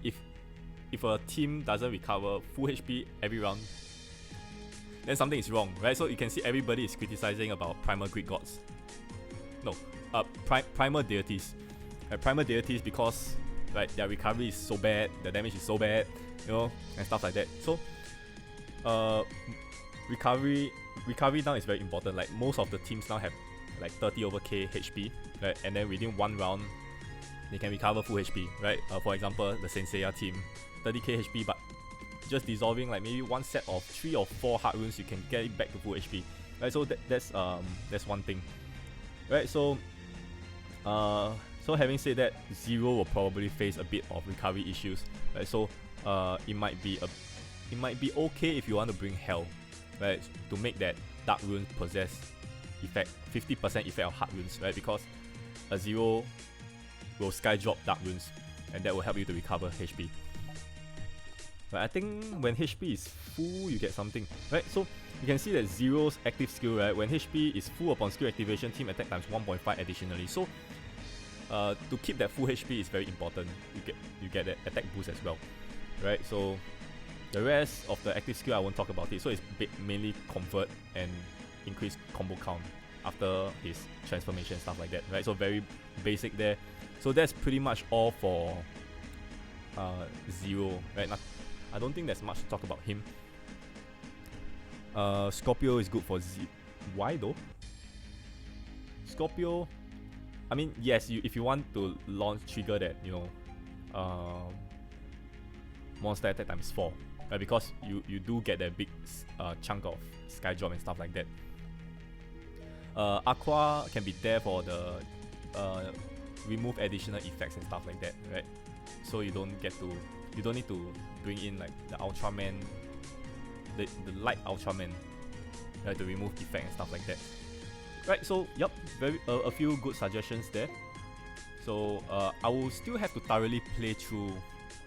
if a team doesn't recover full HP every round, then something is wrong, right? So you can see everybody is criticizing about primal Greek gods. No, primal deities. Primal deities because, right, their recovery is so bad, their damage is so bad, you know, and stuff like that. So recovery now is very important. Like most of the teams now have like 30 over K HP, right? And then within one round, they can recover full HP, right? For example, the Senseiya team, 30k HP, but just dissolving like maybe one set of 3 or 4 hard runes, you can get it back to full HP, right? So that's one thing, right? So having said that, Zero will probably face a bit of recovery issues, right? So it might be okay if you want to bring Hell, right, to make that Dark Rune possess effect 50% effect of hard runes, right? Because a Zero will sky drop Dark Runes, and that will help you to recover HP. But I think when HP is full, you get something, right? So you can see that Zero's active skill, right, when HP is full upon skill activation, team attack times 1.5 additionally. So to keep that full HP is very important. You get that attack boost as well, right? So the rest of the active skill I won't talk about it. So it's mainly convert and increase combo count after his transformation and stuff like that, right? So very basic there. So that's pretty much all for Zero, right? I don't think there's much to talk about him. Scorpio is good for Z. Why though? Scorpio, I mean, yes, if you want to launch trigger that, you know, monster attack times 4, right? Because you do get that big chunk of sky drop and stuff like that. Aqua can be there for the remove additional effects and stuff like that, right? So you don't need to bring in like the Ultraman, the light Ultraman, right, to remove effect and stuff like that. Right, so yep, a few good suggestions there. So I will still have to thoroughly play through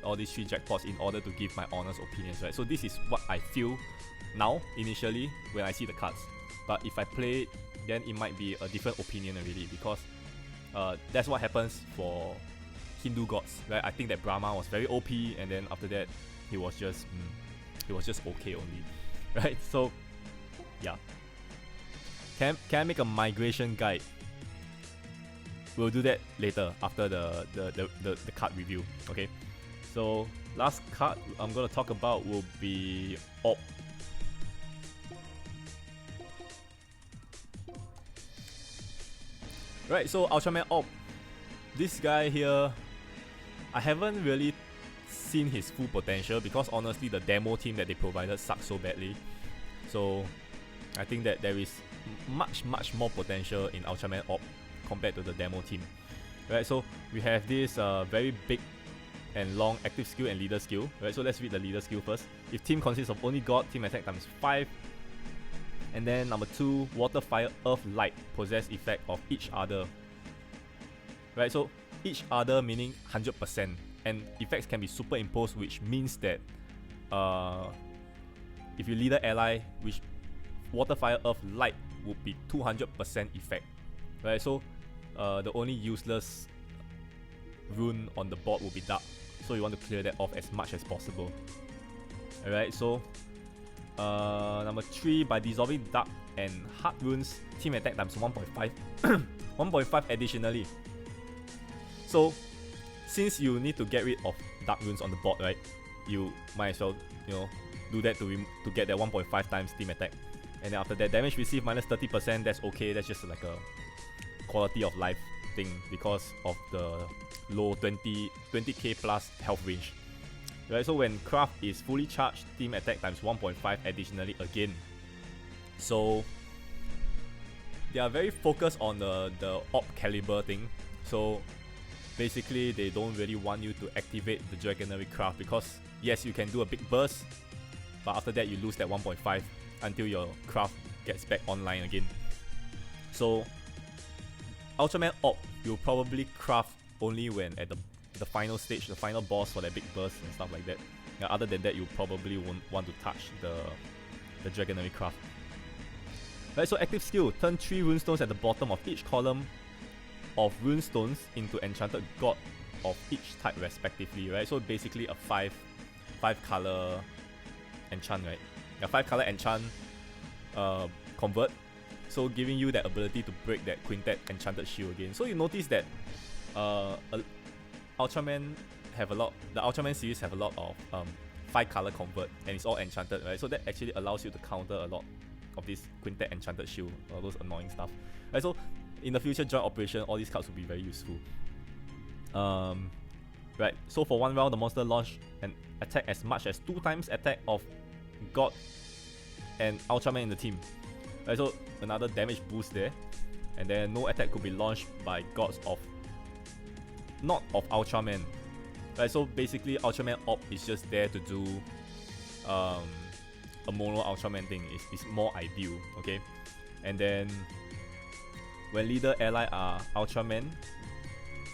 all these 3 jackpots in order to give my honest opinions, right? So this is what I feel now, initially, when I see the cards. But if I play, then it might be a different opinion already, because that's what happens for Hindu gods, right? I think that Brahma was very OP, and then after that, he was just okay only, right? So, yeah. Can I make a migration guide? We'll do that later after the card review. Okay. So last card I'm gonna talk about will be Orb. Right. So Ultraman Orb. This guy here, I haven't really seen his full potential because honestly the demo team that they provided sucked so badly. So I think that there is much more potential in Ultraman Orb compared to the demo team. Right, so we have this very big and long active skill and leader skill. Right, so let's read the leader skill first. If team consists of only God, team attack times 5. And then number 2, water, fire, earth, light possess effect of each other. Right, so each other meaning 100%, and effects can be superimposed, which means that if you leader ally, which water, fire, earth, light would be 200% effect, right? So the only useless rune on the board will be dark, so you want to clear that off as much as possible. Alright, so number 3, by dissolving dark and hard runes, team attack times 1.5 1.5 additionally. So since you need to get rid of dark runes on the board, right, you might as well, you know, do that to get that 1.5 times team attack. And then after that, damage received minus 30%, that's okay, that's just like a quality of life thing because of the low 20k plus health range. Right, so when craft is fully charged, team attack times 1.5 additionally again. So they are very focused on the orb caliber thing. So basically they don't really want you to activate the Dragonary craft because yes, you can do a big burst, but after that you lose that 1.5 until your craft gets back online again. So Ultraman Orb you'll probably craft only when at the final stage, the final boss for that big burst and stuff like that. Yeah, other than that, you probably won't want to touch the Dragonary craft. Right, so active skill, turn 3 runestones at the bottom of each column of runestones into enchanted god of each type respectively, right? So basically a 5 color enchant, right? A 5 color enchant convert, so giving you that ability to break that quintet enchanted shield again. So you notice that Ultraman have a lot, the Ultraman series have a lot of 5 color convert, and it's all enchanted, right? So that actually allows you to counter a lot of this quintet enchanted shield, all those annoying stuff. Right, so in the future joint operation, all these cards will be very useful. Right, so for 1 round, the monster launch and attack as much as 2 times attack of God and Ultraman in the team. Right, so another damage boost there, and then no attack could be launched by gods of not of Ultraman. Right, so basically Ultraman Orb is just there to do a mono Ultraman thing. It's more ideal, okay? And then when leader ally are Ultraman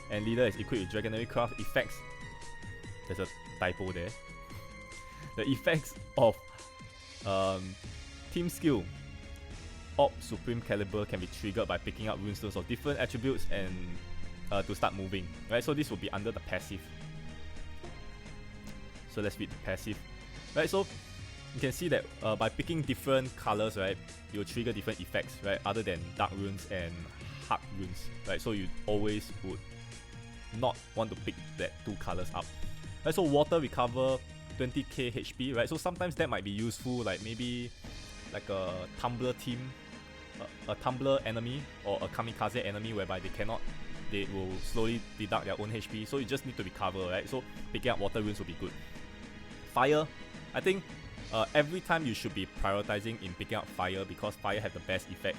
and leader is equipped with Dragonary craft effects, there's a typo there. The effects of team skill Orb Supreme Caliber can be triggered by picking up runestones of different attributes and to start moving, right? So this will be under the passive. So let's read the passive. Right, so you can see that by picking different colors, right, you'll trigger different effects, right, other than dark runes and hard runes, right? So you always would not want to pick that 2 colors up. Right, so water recover 20k HP, right? So sometimes that might be useful, like maybe like a tumbler team, a tumbler enemy or a kamikaze enemy whereby they will slowly deduct their own HP, so you just need to recover, right? So picking up water runes will be good. Fire, I think every time you should be prioritizing in picking up fire because fire have the best effect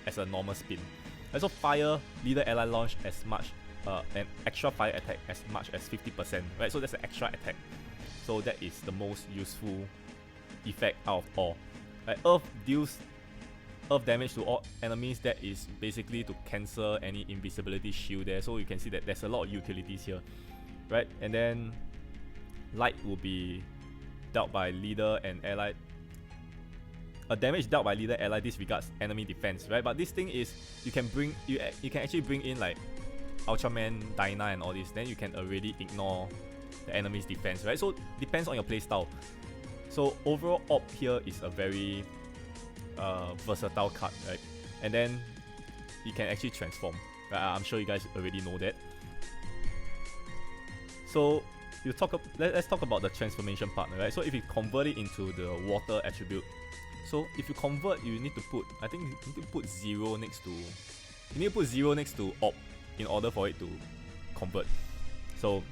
as a normal spin. And so fire, leader ally launch as much an extra fire attack as much as 50%, right? So that's an extra attack. So that is the most useful effect out of all. Like Earth deals Earth damage to all enemies, that is basically to cancel any invisibility shield there. So you can see that there's a lot of utilities here, right? And then light will be dealt by leader and ally. A damage dealt by leader ally disregards enemy defense, right? But this thing is you can actually bring in like Ultraman, Dyna and all this, then you can already ignore the enemy's defense, right? So depends on your playstyle. So overall op here is a very versatile card, right? And then you can actually transform, right? I'm sure you guys already know that. So let's talk about the transformation part, right? So if you convert it into the water attribute, so if you convert, you need to put, I think you need to put 0 next to op in order for it to convert. So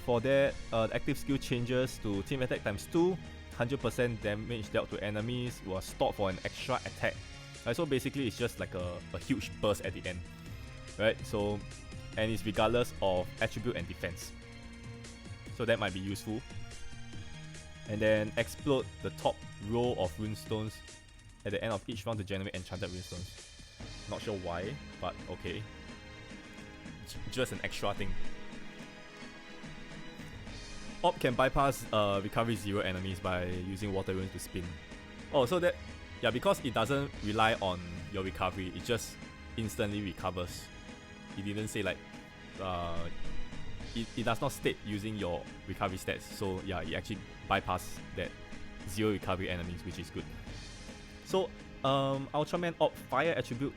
for that, active skill changes to team attack times 2, 100% damage dealt to enemies was stored for an extra attack. Right, so basically it's just like a huge burst at the end, right? So, and it's regardless of attribute and defense. So that might be useful. And then explode the top row of runestones at the end of each round to generate enchanted runestones. Not sure why, but okay. Just an extra thing. Op can bypass recovery 0 enemies by using water runes to spin. Oh, so that, yeah, because it doesn't rely on your recovery, it just instantly recovers. It didn't say like, it does not state using your recovery stats. So yeah, it actually bypass that 0 recovery enemies, which is good. So Ultraman Op fire attribute,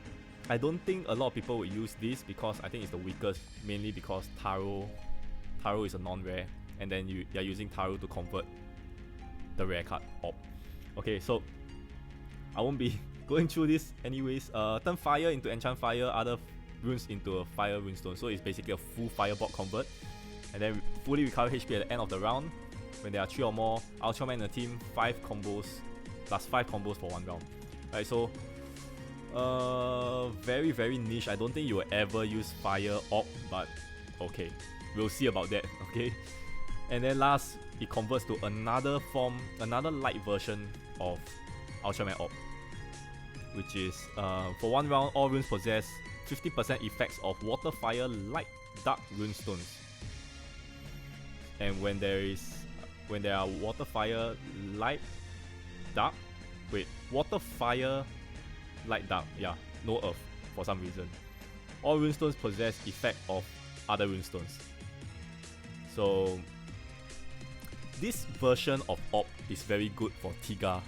I don't think a lot of people would use this because I think it's the weakest, mainly because Taro is a non-rare, and then you're using Taro to convert the rare card Op. Okay, so I won't be going through this anyways. Turn fire into enchant fire, other runes into a fire runestone. So it's basically a full fireball convert. And then fully recover HP at the end of the round. When there are 3 or more Ultraman in the team, 5 combos, plus 5 combos for 1 round. Right, so very, very niche. I don't think you will ever use fire op, but okay, we'll see about that, okay? And then last, it converts to another light version of Ultraman op, which is for 1 round, all runes possess 50% effects of water, fire, light, dark runestones. And when there are water, fire, light, dark, water, fire, light, dark, yeah, no earth for some reason. All runestones possess effect of other runestones. So this version of op is very good for Tiga,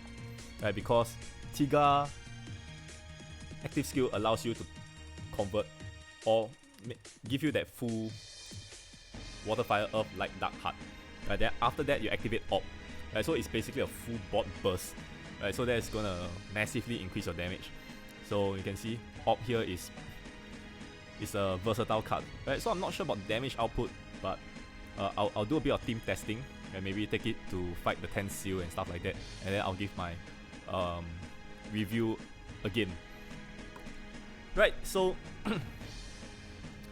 right? Because Tiga active skill allows you to convert or give you that full water, fire, earth, light, dark heart. Right, then after that you activate op. Right, so it's basically a full board burst. Right, so that's gonna massively increase your damage. So you can see op here is a versatile card. Right, so I'm not sure about damage output, but I'll do a bit of team testing and maybe take it to fight the 10th seal and stuff like that, and then I'll give my review again. Right, so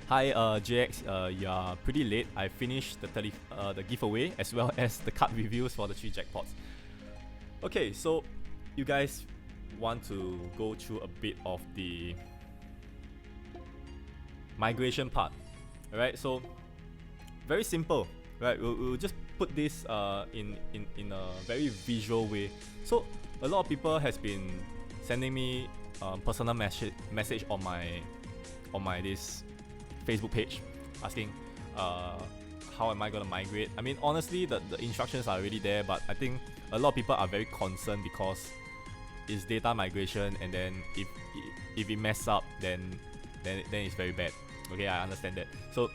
hi JX, you are pretty late. I finished the giveaway as well as the card reviews for the 3 jackpots. Okay, so you guys want to go through a bit of the migration part. Alright, so very simple. Right, we'll just put this in a very visual way. So a lot of people has been sending me personal message on my this Facebook page asking how am I gonna migrate. I mean, honestly, the instructions are already there, but I think a lot of people are very concerned because it's data migration, and then if it mess up, then it's very bad. Okay, I understand that. So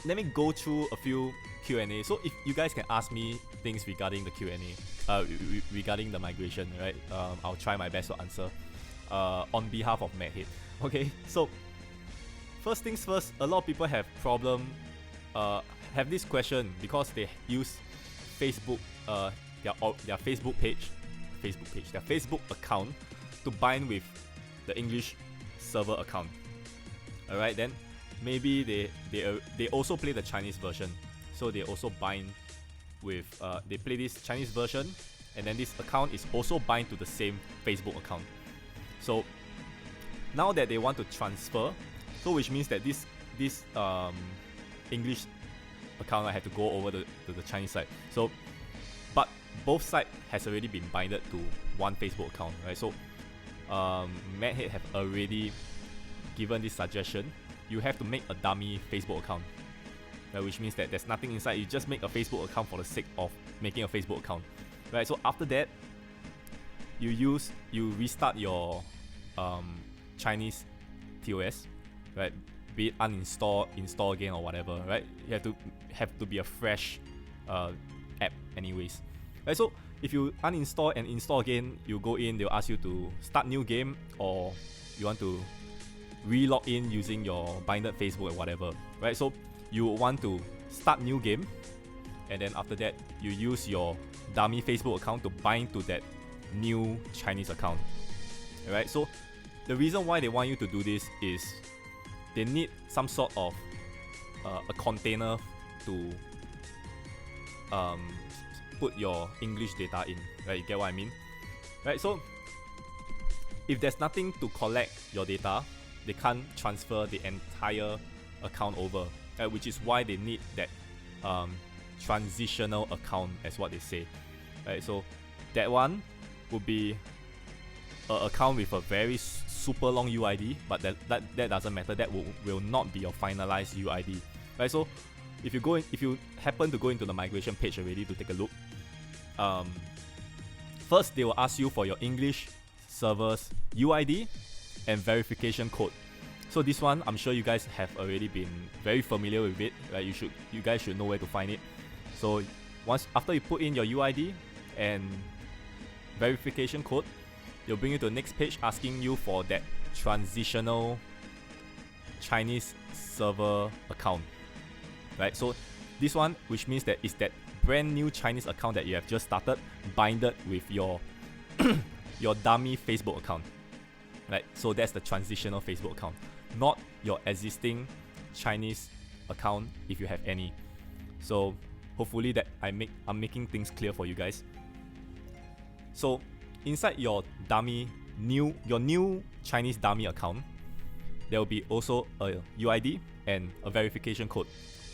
let me go through a few Q&A. So if you guys can ask me things regarding the Q&A, regarding the migration, right? I'll try my best to answer on behalf of MadHead. Okay, so first things first, a lot of people have have this question because they use Facebook, their Facebook page, their Facebook account to bind with the English server account. Alright, then maybe they also play the Chinese version, so they also bind with they play this Chinese version, and then this account is also bind to the same Facebook account. So now that they want to transfer, so which means that this English account I have to go over to the Chinese side. So, but both sides has already been binded to one Facebook account, right? So, MadHead have already given this suggestion. You have to make a dummy Facebook account, right? Which means that there's nothing inside. You just make a Facebook account for the sake of making a Facebook account, right? So after that, you restart your Chinese TOS, right? Be it uninstall, install again or whatever, right? You have to be a fresh app anyways, right? So if you uninstall and install again, you go in, they'll ask you to start new game, or you want to re-log in using your binded Facebook or whatever, right? So you want to start new game, and then after that you use your dummy Facebook account to bind to that new Chinese account, right? So the reason why they want you to do this is they need some sort of a container to put your English data in, right? You get what I mean, right? So if there's nothing to collect your data, they can't transfer the entire account over, right? Which is why they need that transitional account, as what they say, right? So that one would be an account with a very super long UID, but that doesn't matter. That will not be your finalized UID, right? So if you happen to go into the migration page already to take a look, first they will ask you for your English server's UID and verification code. So this one, I'm sure you guys have already been very familiar with it, right? You guys should know where to find it. So after you put in your UID and verification code, they'll bring you to the next page asking you for that transitional Chinese server account, right? So this one, which means that is that brand new Chinese account that you have just started, binded with your your dummy Facebook account, right? So that's the transitional Facebook account, not your existing Chinese account if you have any. So hopefully that I'm making things clear for you guys. So inside your new Chinese dummy account, there will be also a UID and a verification code,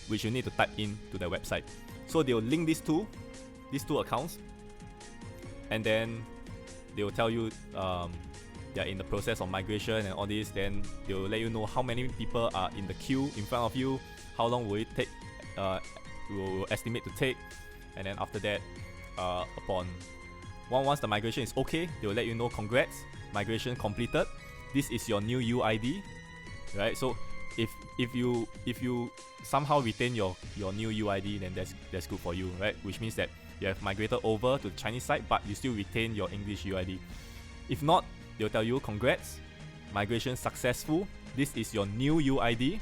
which you need to type in to their website. So they will link these two accounts, and then they will tell you they're in the process of migration and all this. Then they will let you know how many people are in the queue in front of you, how long will it take, will estimate to take, and then after that, once the migration is okay, they will let you know, congrats, migration completed. This is your new UID, right? So if you somehow retain your new UID, then that's good for you, right? Which means that you have migrated over to the Chinese side, but you still retain your English UID. If not, they'll tell you, congrats, migration successful. This is your new UID,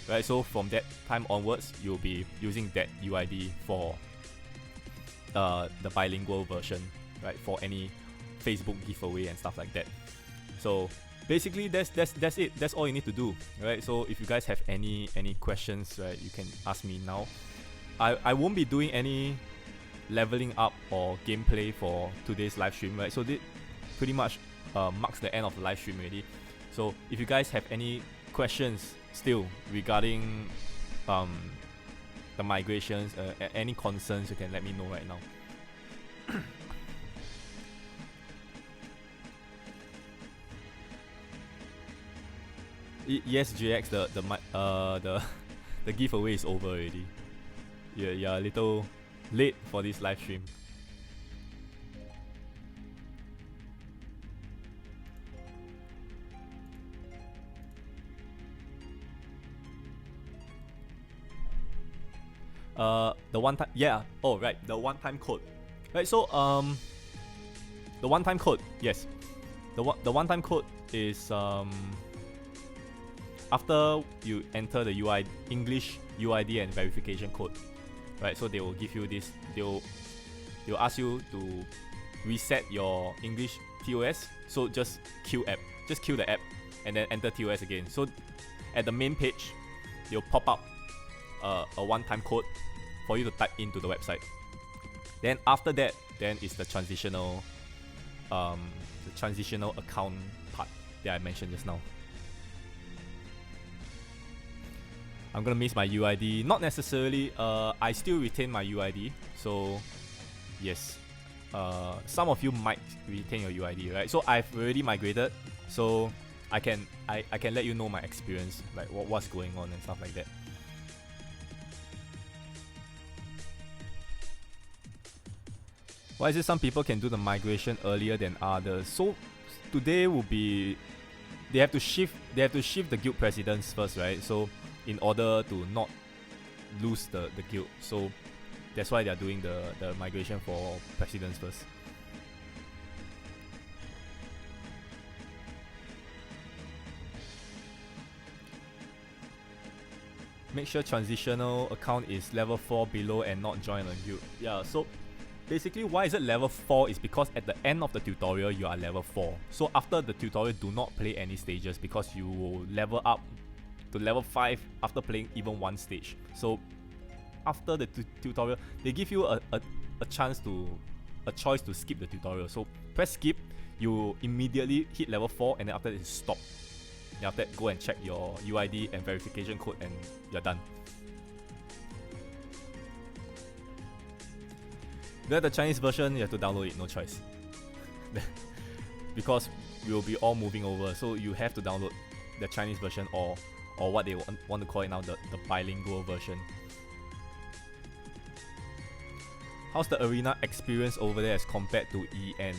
right? So from that time onwards, you'll be using that UID for the bilingual version, right? For any Facebook giveaway and stuff like that. So basically that's it. That's all you need to do, right? So if you guys have any questions, right, you can ask me now. I won't be doing any leveling up or gameplay for today's live stream, right? So this pretty much marks the end of the live stream already. So if you guys have any questions still regarding the migrations, any concerns, you can let me know right now. Yes, JX, the giveaway is over already. You're a little late for this live stream. The one time, yeah. Oh right, the one-time code. Right. So the one-time code. Yes. The one-time code is after you enter the English UID and verification code, right? So they will give you this. They'll ask you to reset your English TOS. So just kill the app, and then enter TOS again. So at the main page, they'll pop up a one-time code for you to type into the website. Then after that, then is the transitional account part that I mentioned just now. I'm gonna miss my UID. Not necessarily. I still retain my UID. So yes, some of you might retain your UID, right? So I've already migrated. So I can let you know my experience, like what's going on and stuff like that. Why is it some people can do the migration earlier than others? So today will be they have to shift the guild presidents first, right? So in order to not lose the guild. So that's why they are doing the migration for presidents first. Make sure transitional account is level 4 below and not join a guild. Yeah, so basically why is it level 4 is because at the end of the tutorial you are level 4. So after the tutorial, do not play any stages because you will level up to level 5 after playing even one stage. So after the tutorial, they give you a choice to skip the tutorial. So press skip, you immediately hit level 4, and then after that you stop. Then after that, go and check your UID and verification code, and you're done. Then the Chinese version, you have to download it, no choice. Because we will be all moving over, so you have to download the Chinese version or what they want to call it now, the bilingual version. How's the arena experience over there as compared to EN?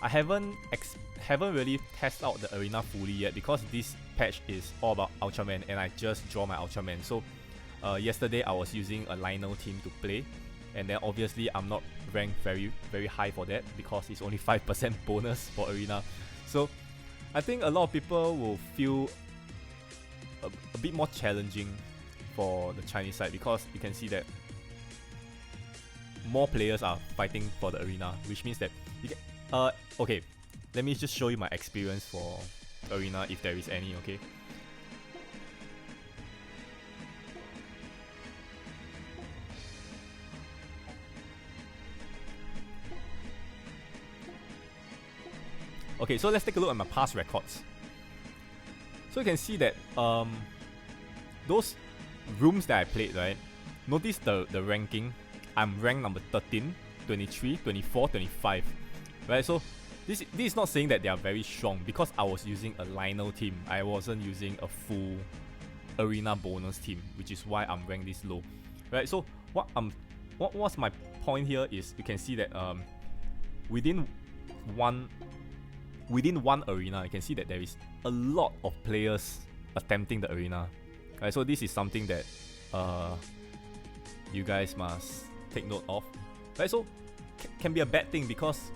I haven't really tested out the arena fully yet because this patch is all about Ultraman and I just draw my Ultraman. So yesterday I was using a Lionel team to play, and then obviously I'm not ranked very very high for that because it's only 5% bonus for arena. So I think a lot of people will feel a bit more challenging for the Chinese side because you can see that more players are fighting for the arena, which means that you can, okay, let me just show you my experience for arena if there is any, okay? Okay, so let's take a look at my past records. So you can see that those rooms that I played, right? Notice the ranking. I'm ranked number 13, 23, 24, 25. Right? So this is not saying that they are very strong because I was using a Lionel team. I wasn't using a full arena bonus team, which is why I'm ranked this low. Right? So what was my point here is you can see that within one arena, you can see that there is a lot of players attempting the arena. Right, so this is something that you guys must take note of. Right, so can be a bad thing because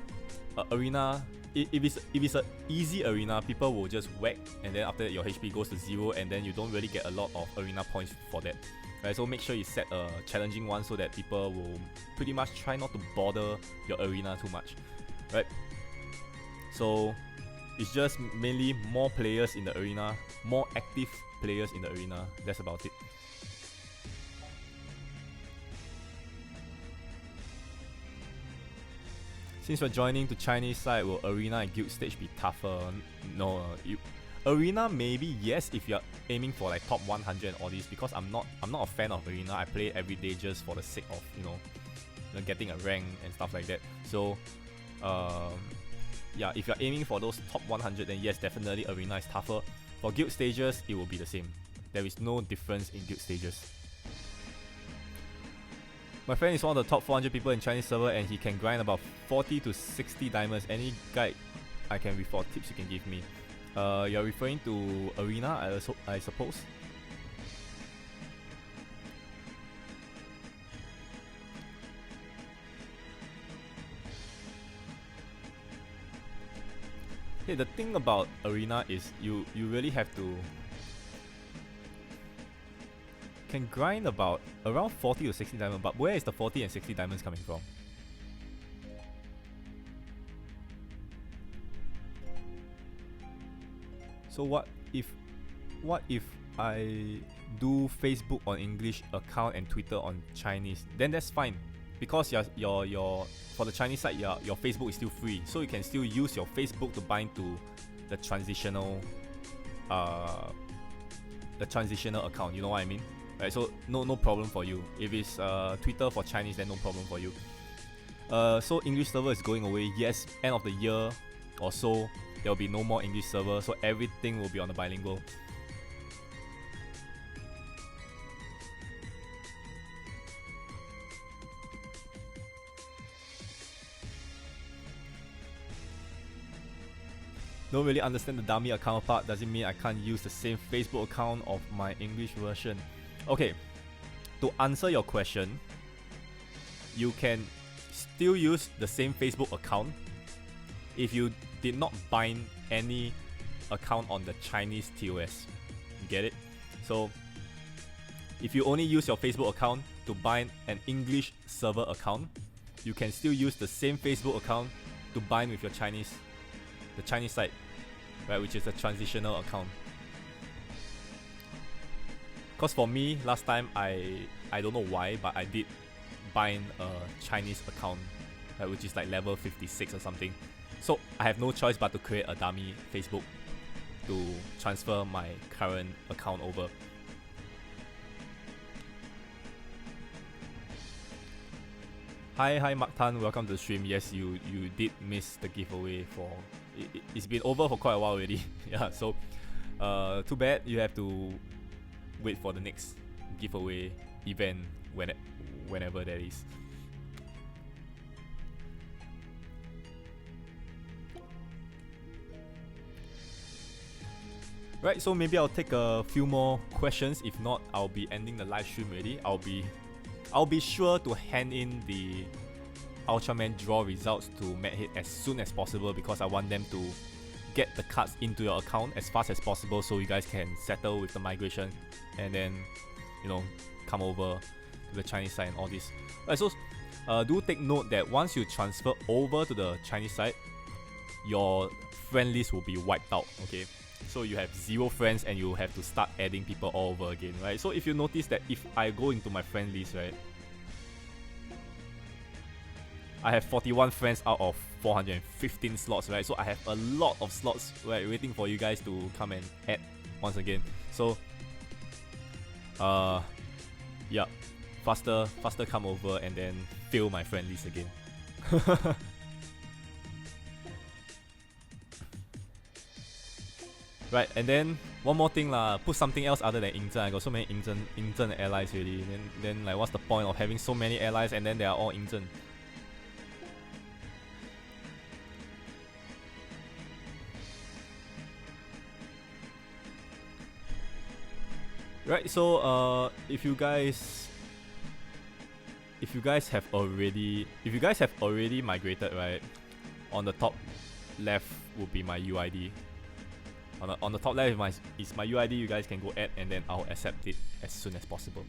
arena, if it's an easy arena, people will just whack, and then after that your HP goes to 0, and then you don't really get a lot of arena points for that. Right, so make sure you set a challenging one so that people will pretty much try not to bother your arena too much. Right. So it's just mainly more players in the arena, more active players in the arena. That's about it. Since we're joining to Chinese side, will arena and guild stage be tougher? No, arena maybe yes if you're aiming for like top 100 and all these, because I'm not a fan of arena. I play every day just for the sake of getting a rank and stuff like that. So yeah, if you're aiming for those top 100, then yes, definitely arena is tougher. For guild stages, it will be the same. There is no difference in guild stages. My friend is one of the top 400 people in Chinese server and he can grind about 40 to 60 diamonds. Any guide I can read for tips you can give me? You're referring to arena, I suppose? Hey, the thing about Arena is you really have to can grind about around 40 to 60 diamonds, but where is the 40 and 60 diamonds coming from? So what if I do Facebook on English account and Twitter on Chinese? Then that's fine, because your for the Chinese side, your Facebook is still free, so you can still use your Facebook to bind to the transitional account. You know what I mean? Right, so no problem for you. If it's Twitter for Chinese, then no problem for you. So English server is going away. Yes, end of the year or so, there will be no more English server, so everything will be on the bilingual. Don't really understand the dummy account part. Doesn't mean I can't use the same Facebook account of my English version. Okay, to answer your question, you can still use the same Facebook account if you did not bind any account on the Chinese TOS. You get it? So if you only use your Facebook account to bind an English server account, you can still use the same Facebook account to bind with your the Chinese side, right, which is a transitional account. Cause for me, last time I don't know why, but I did bind a Chinese account, right, which is like level 56 or something. So I have no choice but to create a dummy Facebook to transfer my current account over. Hi Mark Tan, welcome to the stream. Yes, you did miss the giveaway for it's been over for quite a while already. Yeah, so too bad, you have to wait for the next giveaway event whenever that is. Right, so maybe I'll take a few more questions. If not, I'll be ending the live stream already. I'll be sure to hand in the Ultraman draw results to MedHit as soon as possible, because I want them to get the cards into your account as fast as possible, so you guys can settle with the migration and then, you know, come over to the Chinese side and all this. Right, so do take note that once you transfer over to the Chinese side, your friend list will be wiped out, okay? So you have 0 friends and you have to start adding people all over again, right? So if you notice that if I go into my friend list, right, I have 41 friends out of 415 slots, right? So I have a lot of slots, right, waiting for you guys to come and add once again. So yeah, faster come over and then fill my friend list again. Right, and then one more thing lah, put something else other than Ingzhen. I got so many Ingzhen allies already. Then like, what's the point of having so many allies and then they are all Ingzhen? Right, so if you guys have already migrated, right, on the top left will be my UID. On the top left is my UID. You guys can go add and then I'll accept it as soon as possible.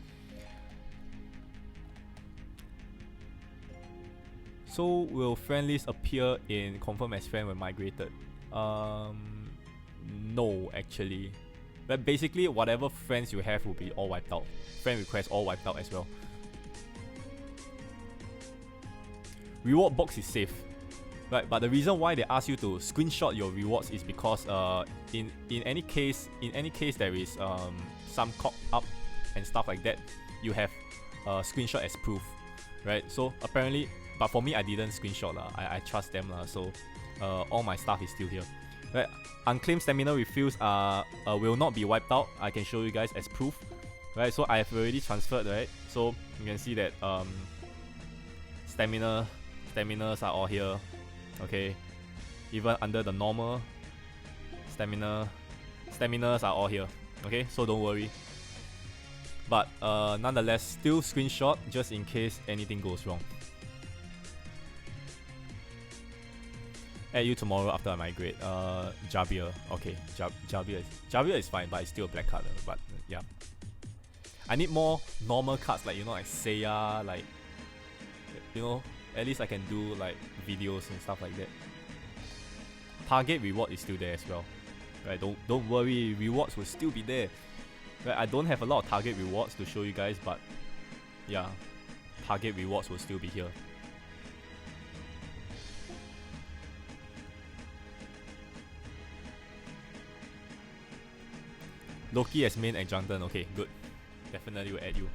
So will friend list appear in confirm as friend when migrated? No, actually. But basically, whatever friends you have will be all wiped out. Friend requests all wiped out as well. Reward box is safe. Right, but the reason why they ask you to screenshot your rewards is because in any case there is some cock up and stuff like that, you have screenshot as proof, right? So apparently, but for me I didn't screenshot lah. I trust them lah. So all my stuff is still here. Right, unclaimed stamina refills will not be wiped out. I can show you guys as proof. Right, so I have already transferred. Right, so you can see that staminas are all here. Okay, even under the normal staminas are all here. Okay, so don't worry. But nonetheless, still screenshot just in case anything goes wrong. Add you tomorrow after I migrate. Jabir. Okay, Jabir is fine, but it's still a black color. But yeah, I need more normal cards, like, you know, like Seiya, like, you know, at least I can do like videos and stuff like that. Target reward is still there as well, right? Don't worry, rewards will still be there. Right? I don't have a lot of target rewards to show you guys, but yeah, target rewards will still be here. Loki as main adjunctant, okay, good. Definitely will add you.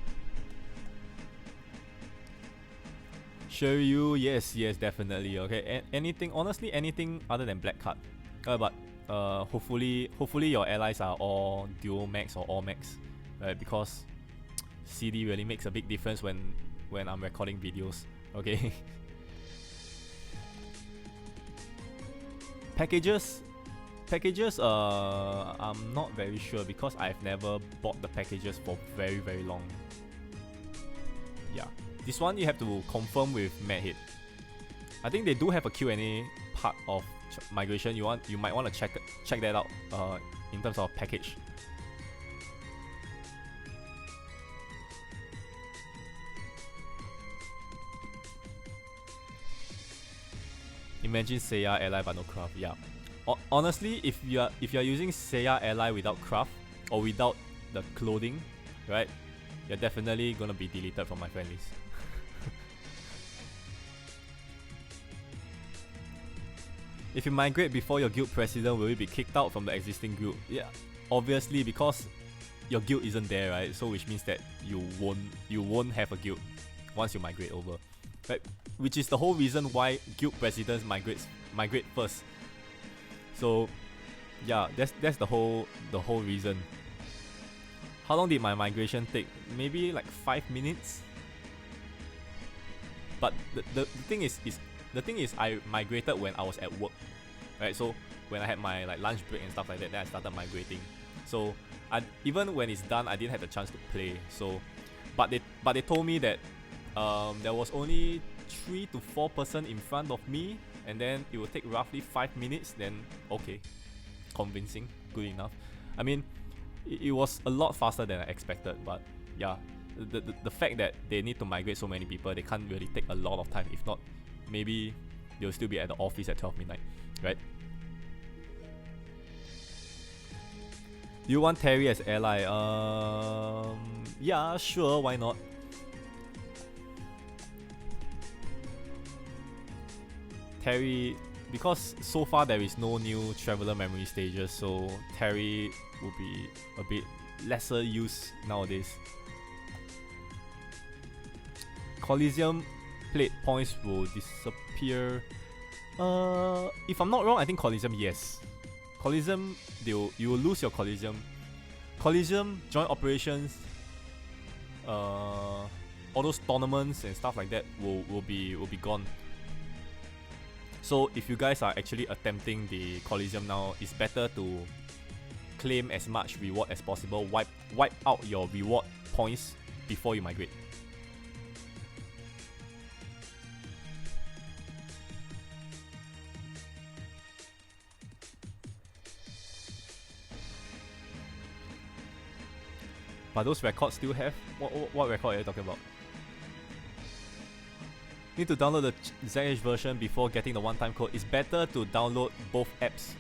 Shiryu, yes, definitely. Okay, anything, honestly, anything other than black card. But hopefully your allies are all dual max or all max, right? Because CD really makes a big difference when I'm recording videos. Okay. Packages, I'm not very sure because I've never bought the packages for very, very long. Yeah, this one you have to confirm with Madhead. I think they do have a Q&A part of migration. You might want to check that out in terms of package. Imagine Seiya ally but no craft. Yeah. Honestly, if you are using Seiya ally without craft or without the clothing, right, you're definitely gonna be deleted from my friend list. If you migrate before your guild president, will you be kicked out from the existing guild? Yeah, obviously, because your guild isn't there, right? So which means that you won't have a guild once you migrate over, right? Which is the whole reason why guild presidents migrate first. So yeah, that's the whole reason. How long did my migration take? Maybe like 5 minutes. But the thing is I migrated when I was at work, right? So when I had my like lunch break and stuff like that, then I started migrating. So even when it's done, I didn't have the chance to play. So, but they told me that there was only 3 to 4 person in front of me, and then it will take roughly 5 minutes. Then okay, convincing, good enough. I mean, it was a lot faster than I expected, but yeah, the fact that they need to migrate so many people, they can't really take a lot of time. If not, maybe they'll still be at the office at 12 midnight, right? You want Terry as ally? Yeah, sure, why not? Terry, because so far there is no new Traveler Memory stages, so Terry will be a bit lesser use nowadays. Coliseum plate points will disappear. If I'm not wrong, I think Coliseum, yes. Coliseum, you will lose your Coliseum. Coliseum, joint operations, all those tournaments and stuff like that will be gone. So if you guys are actually attempting the Coliseum now, it's better to claim as much reward as possible. Wipe out your reward points before you migrate. But those records still have? What record are you talking about? Need to download the ZH version before getting the one-time code. It's better to download both apps.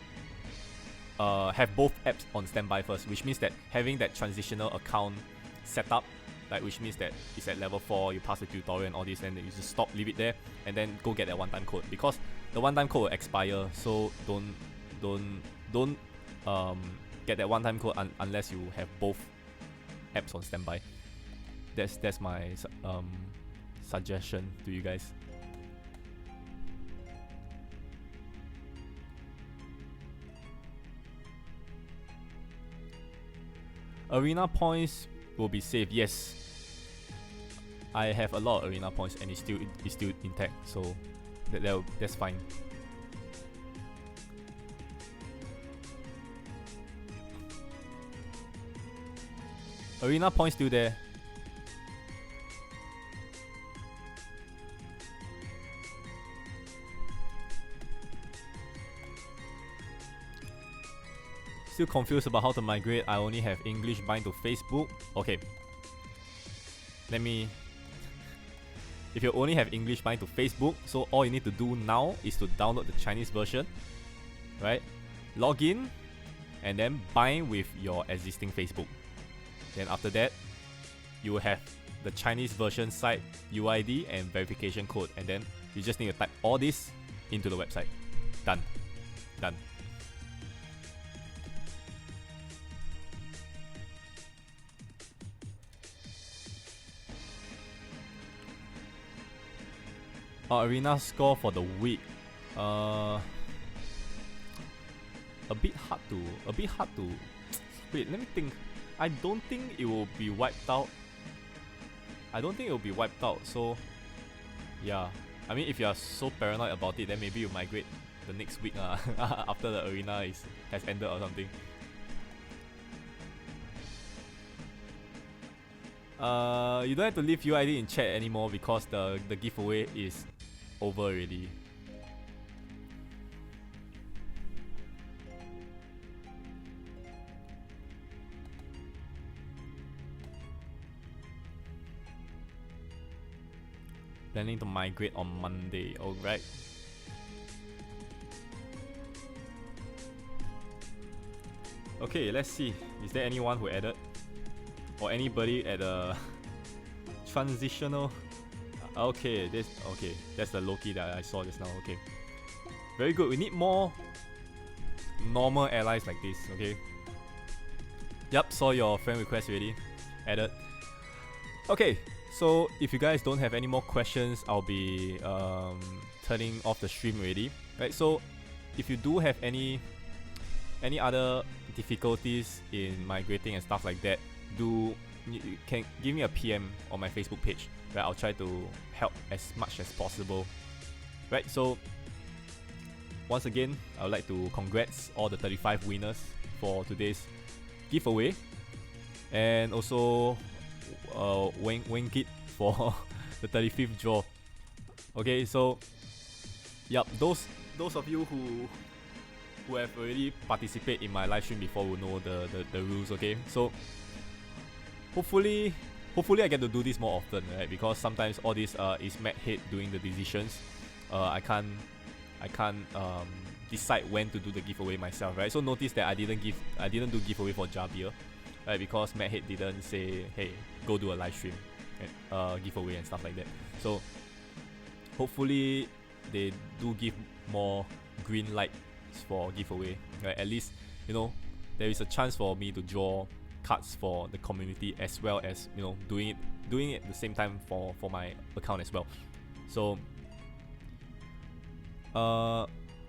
Have both apps on standby first, which means that having that transitional account set up, like, which means that it's at level 4, you pass the tutorial and all this, and you just stop, leave it there, and then go get that one-time code, because the one-time code will expire. So don't get that one-time code unless you have both apps on standby. That's my suggestion to you guys. Arena points will be saved. Yes, I have a lot of arena points and it's still intact, so that's fine. Arena points still there. Still confused about how to migrate. I only have English bind to Facebook. Okay. Let me... If you only have English bind to Facebook, so all you need to do now is to download the Chinese version, right? Log in, and then bind with your existing Facebook. Then after that, you will have the Chinese version site UID and verification code, and then you just need to type all this into the website. Done. Done. Arena score for the week. A bit hard to wait, let me think. I don't think it will be wiped out. So yeah. I mean, if you are so paranoid about it, then maybe you migrate the next week after the arena has ended or something. You don't have to leave UID in chat anymore because the giveaway is over already. Planning to migrate on Monday. Alright. Okay, let's see. Is there anyone who added? Or anybody at a transitional? Okay, that's the Loki that I saw just now. Okay, very good. We need more normal allies like this. Okay. Yep, saw your friend request already. Added. Okay, so if you guys don't have any more questions, I'll be turning off the stream already. Right. So if you do have any other difficulties in migrating and stuff like that, you can give me a PM on my Facebook page, where I'll try to help as much as possible. Right, so once again, I would like to congrats all the 35 winners for today's giveaway, and also wink it for the 35th draw. Okay, so yep, those of you who have already participated in my live stream before will know the rules. Okay, so hopefully I get to do this more often, right? Because sometimes all this is Matt head doing the decisions. I can't decide when to do the giveaway myself, right? So notice that I didn't do giveaway for Javier, right? Because Matt head didn't say, hey, go do a live stream giveaway and stuff like that. So hopefully they do give more green lights for giveaway, right? At least, you know, there is a chance for me to draw cards for the community, as well as, you know, doing it at the same time for my account as well. So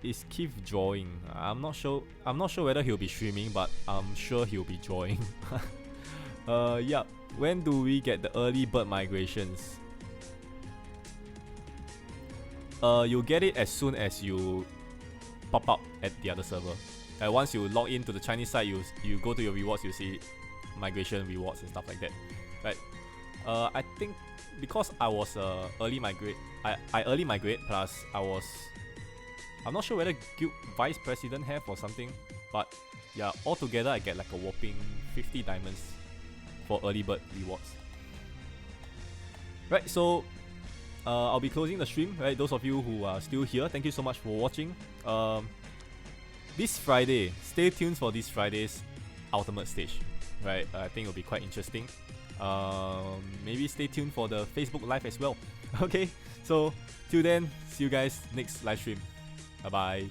is Keith drawing? I'm not sure whether he'll be streaming, but I'm sure he'll be drawing. Yeah, when do we get the early bird migrations? You'll get it as soon as you pop up at the other server. Once you log into the Chinese side, you go to your rewards, you see migration rewards and stuff like that, right? I think because I was early migrate, I early migrate, plus I'm not sure whether guild vice president have or something, but yeah, altogether I get like a whopping 50 diamonds for early bird rewards. Right, so I'll be closing the stream, right? Those of you who are still here, thank you so much for watching. This Friday, stay tuned for this Friday's ultimate stage, right? I think it'll be quite interesting. Maybe stay tuned for the Facebook live as well. Okay, so till then, see you guys next live stream. Bye bye.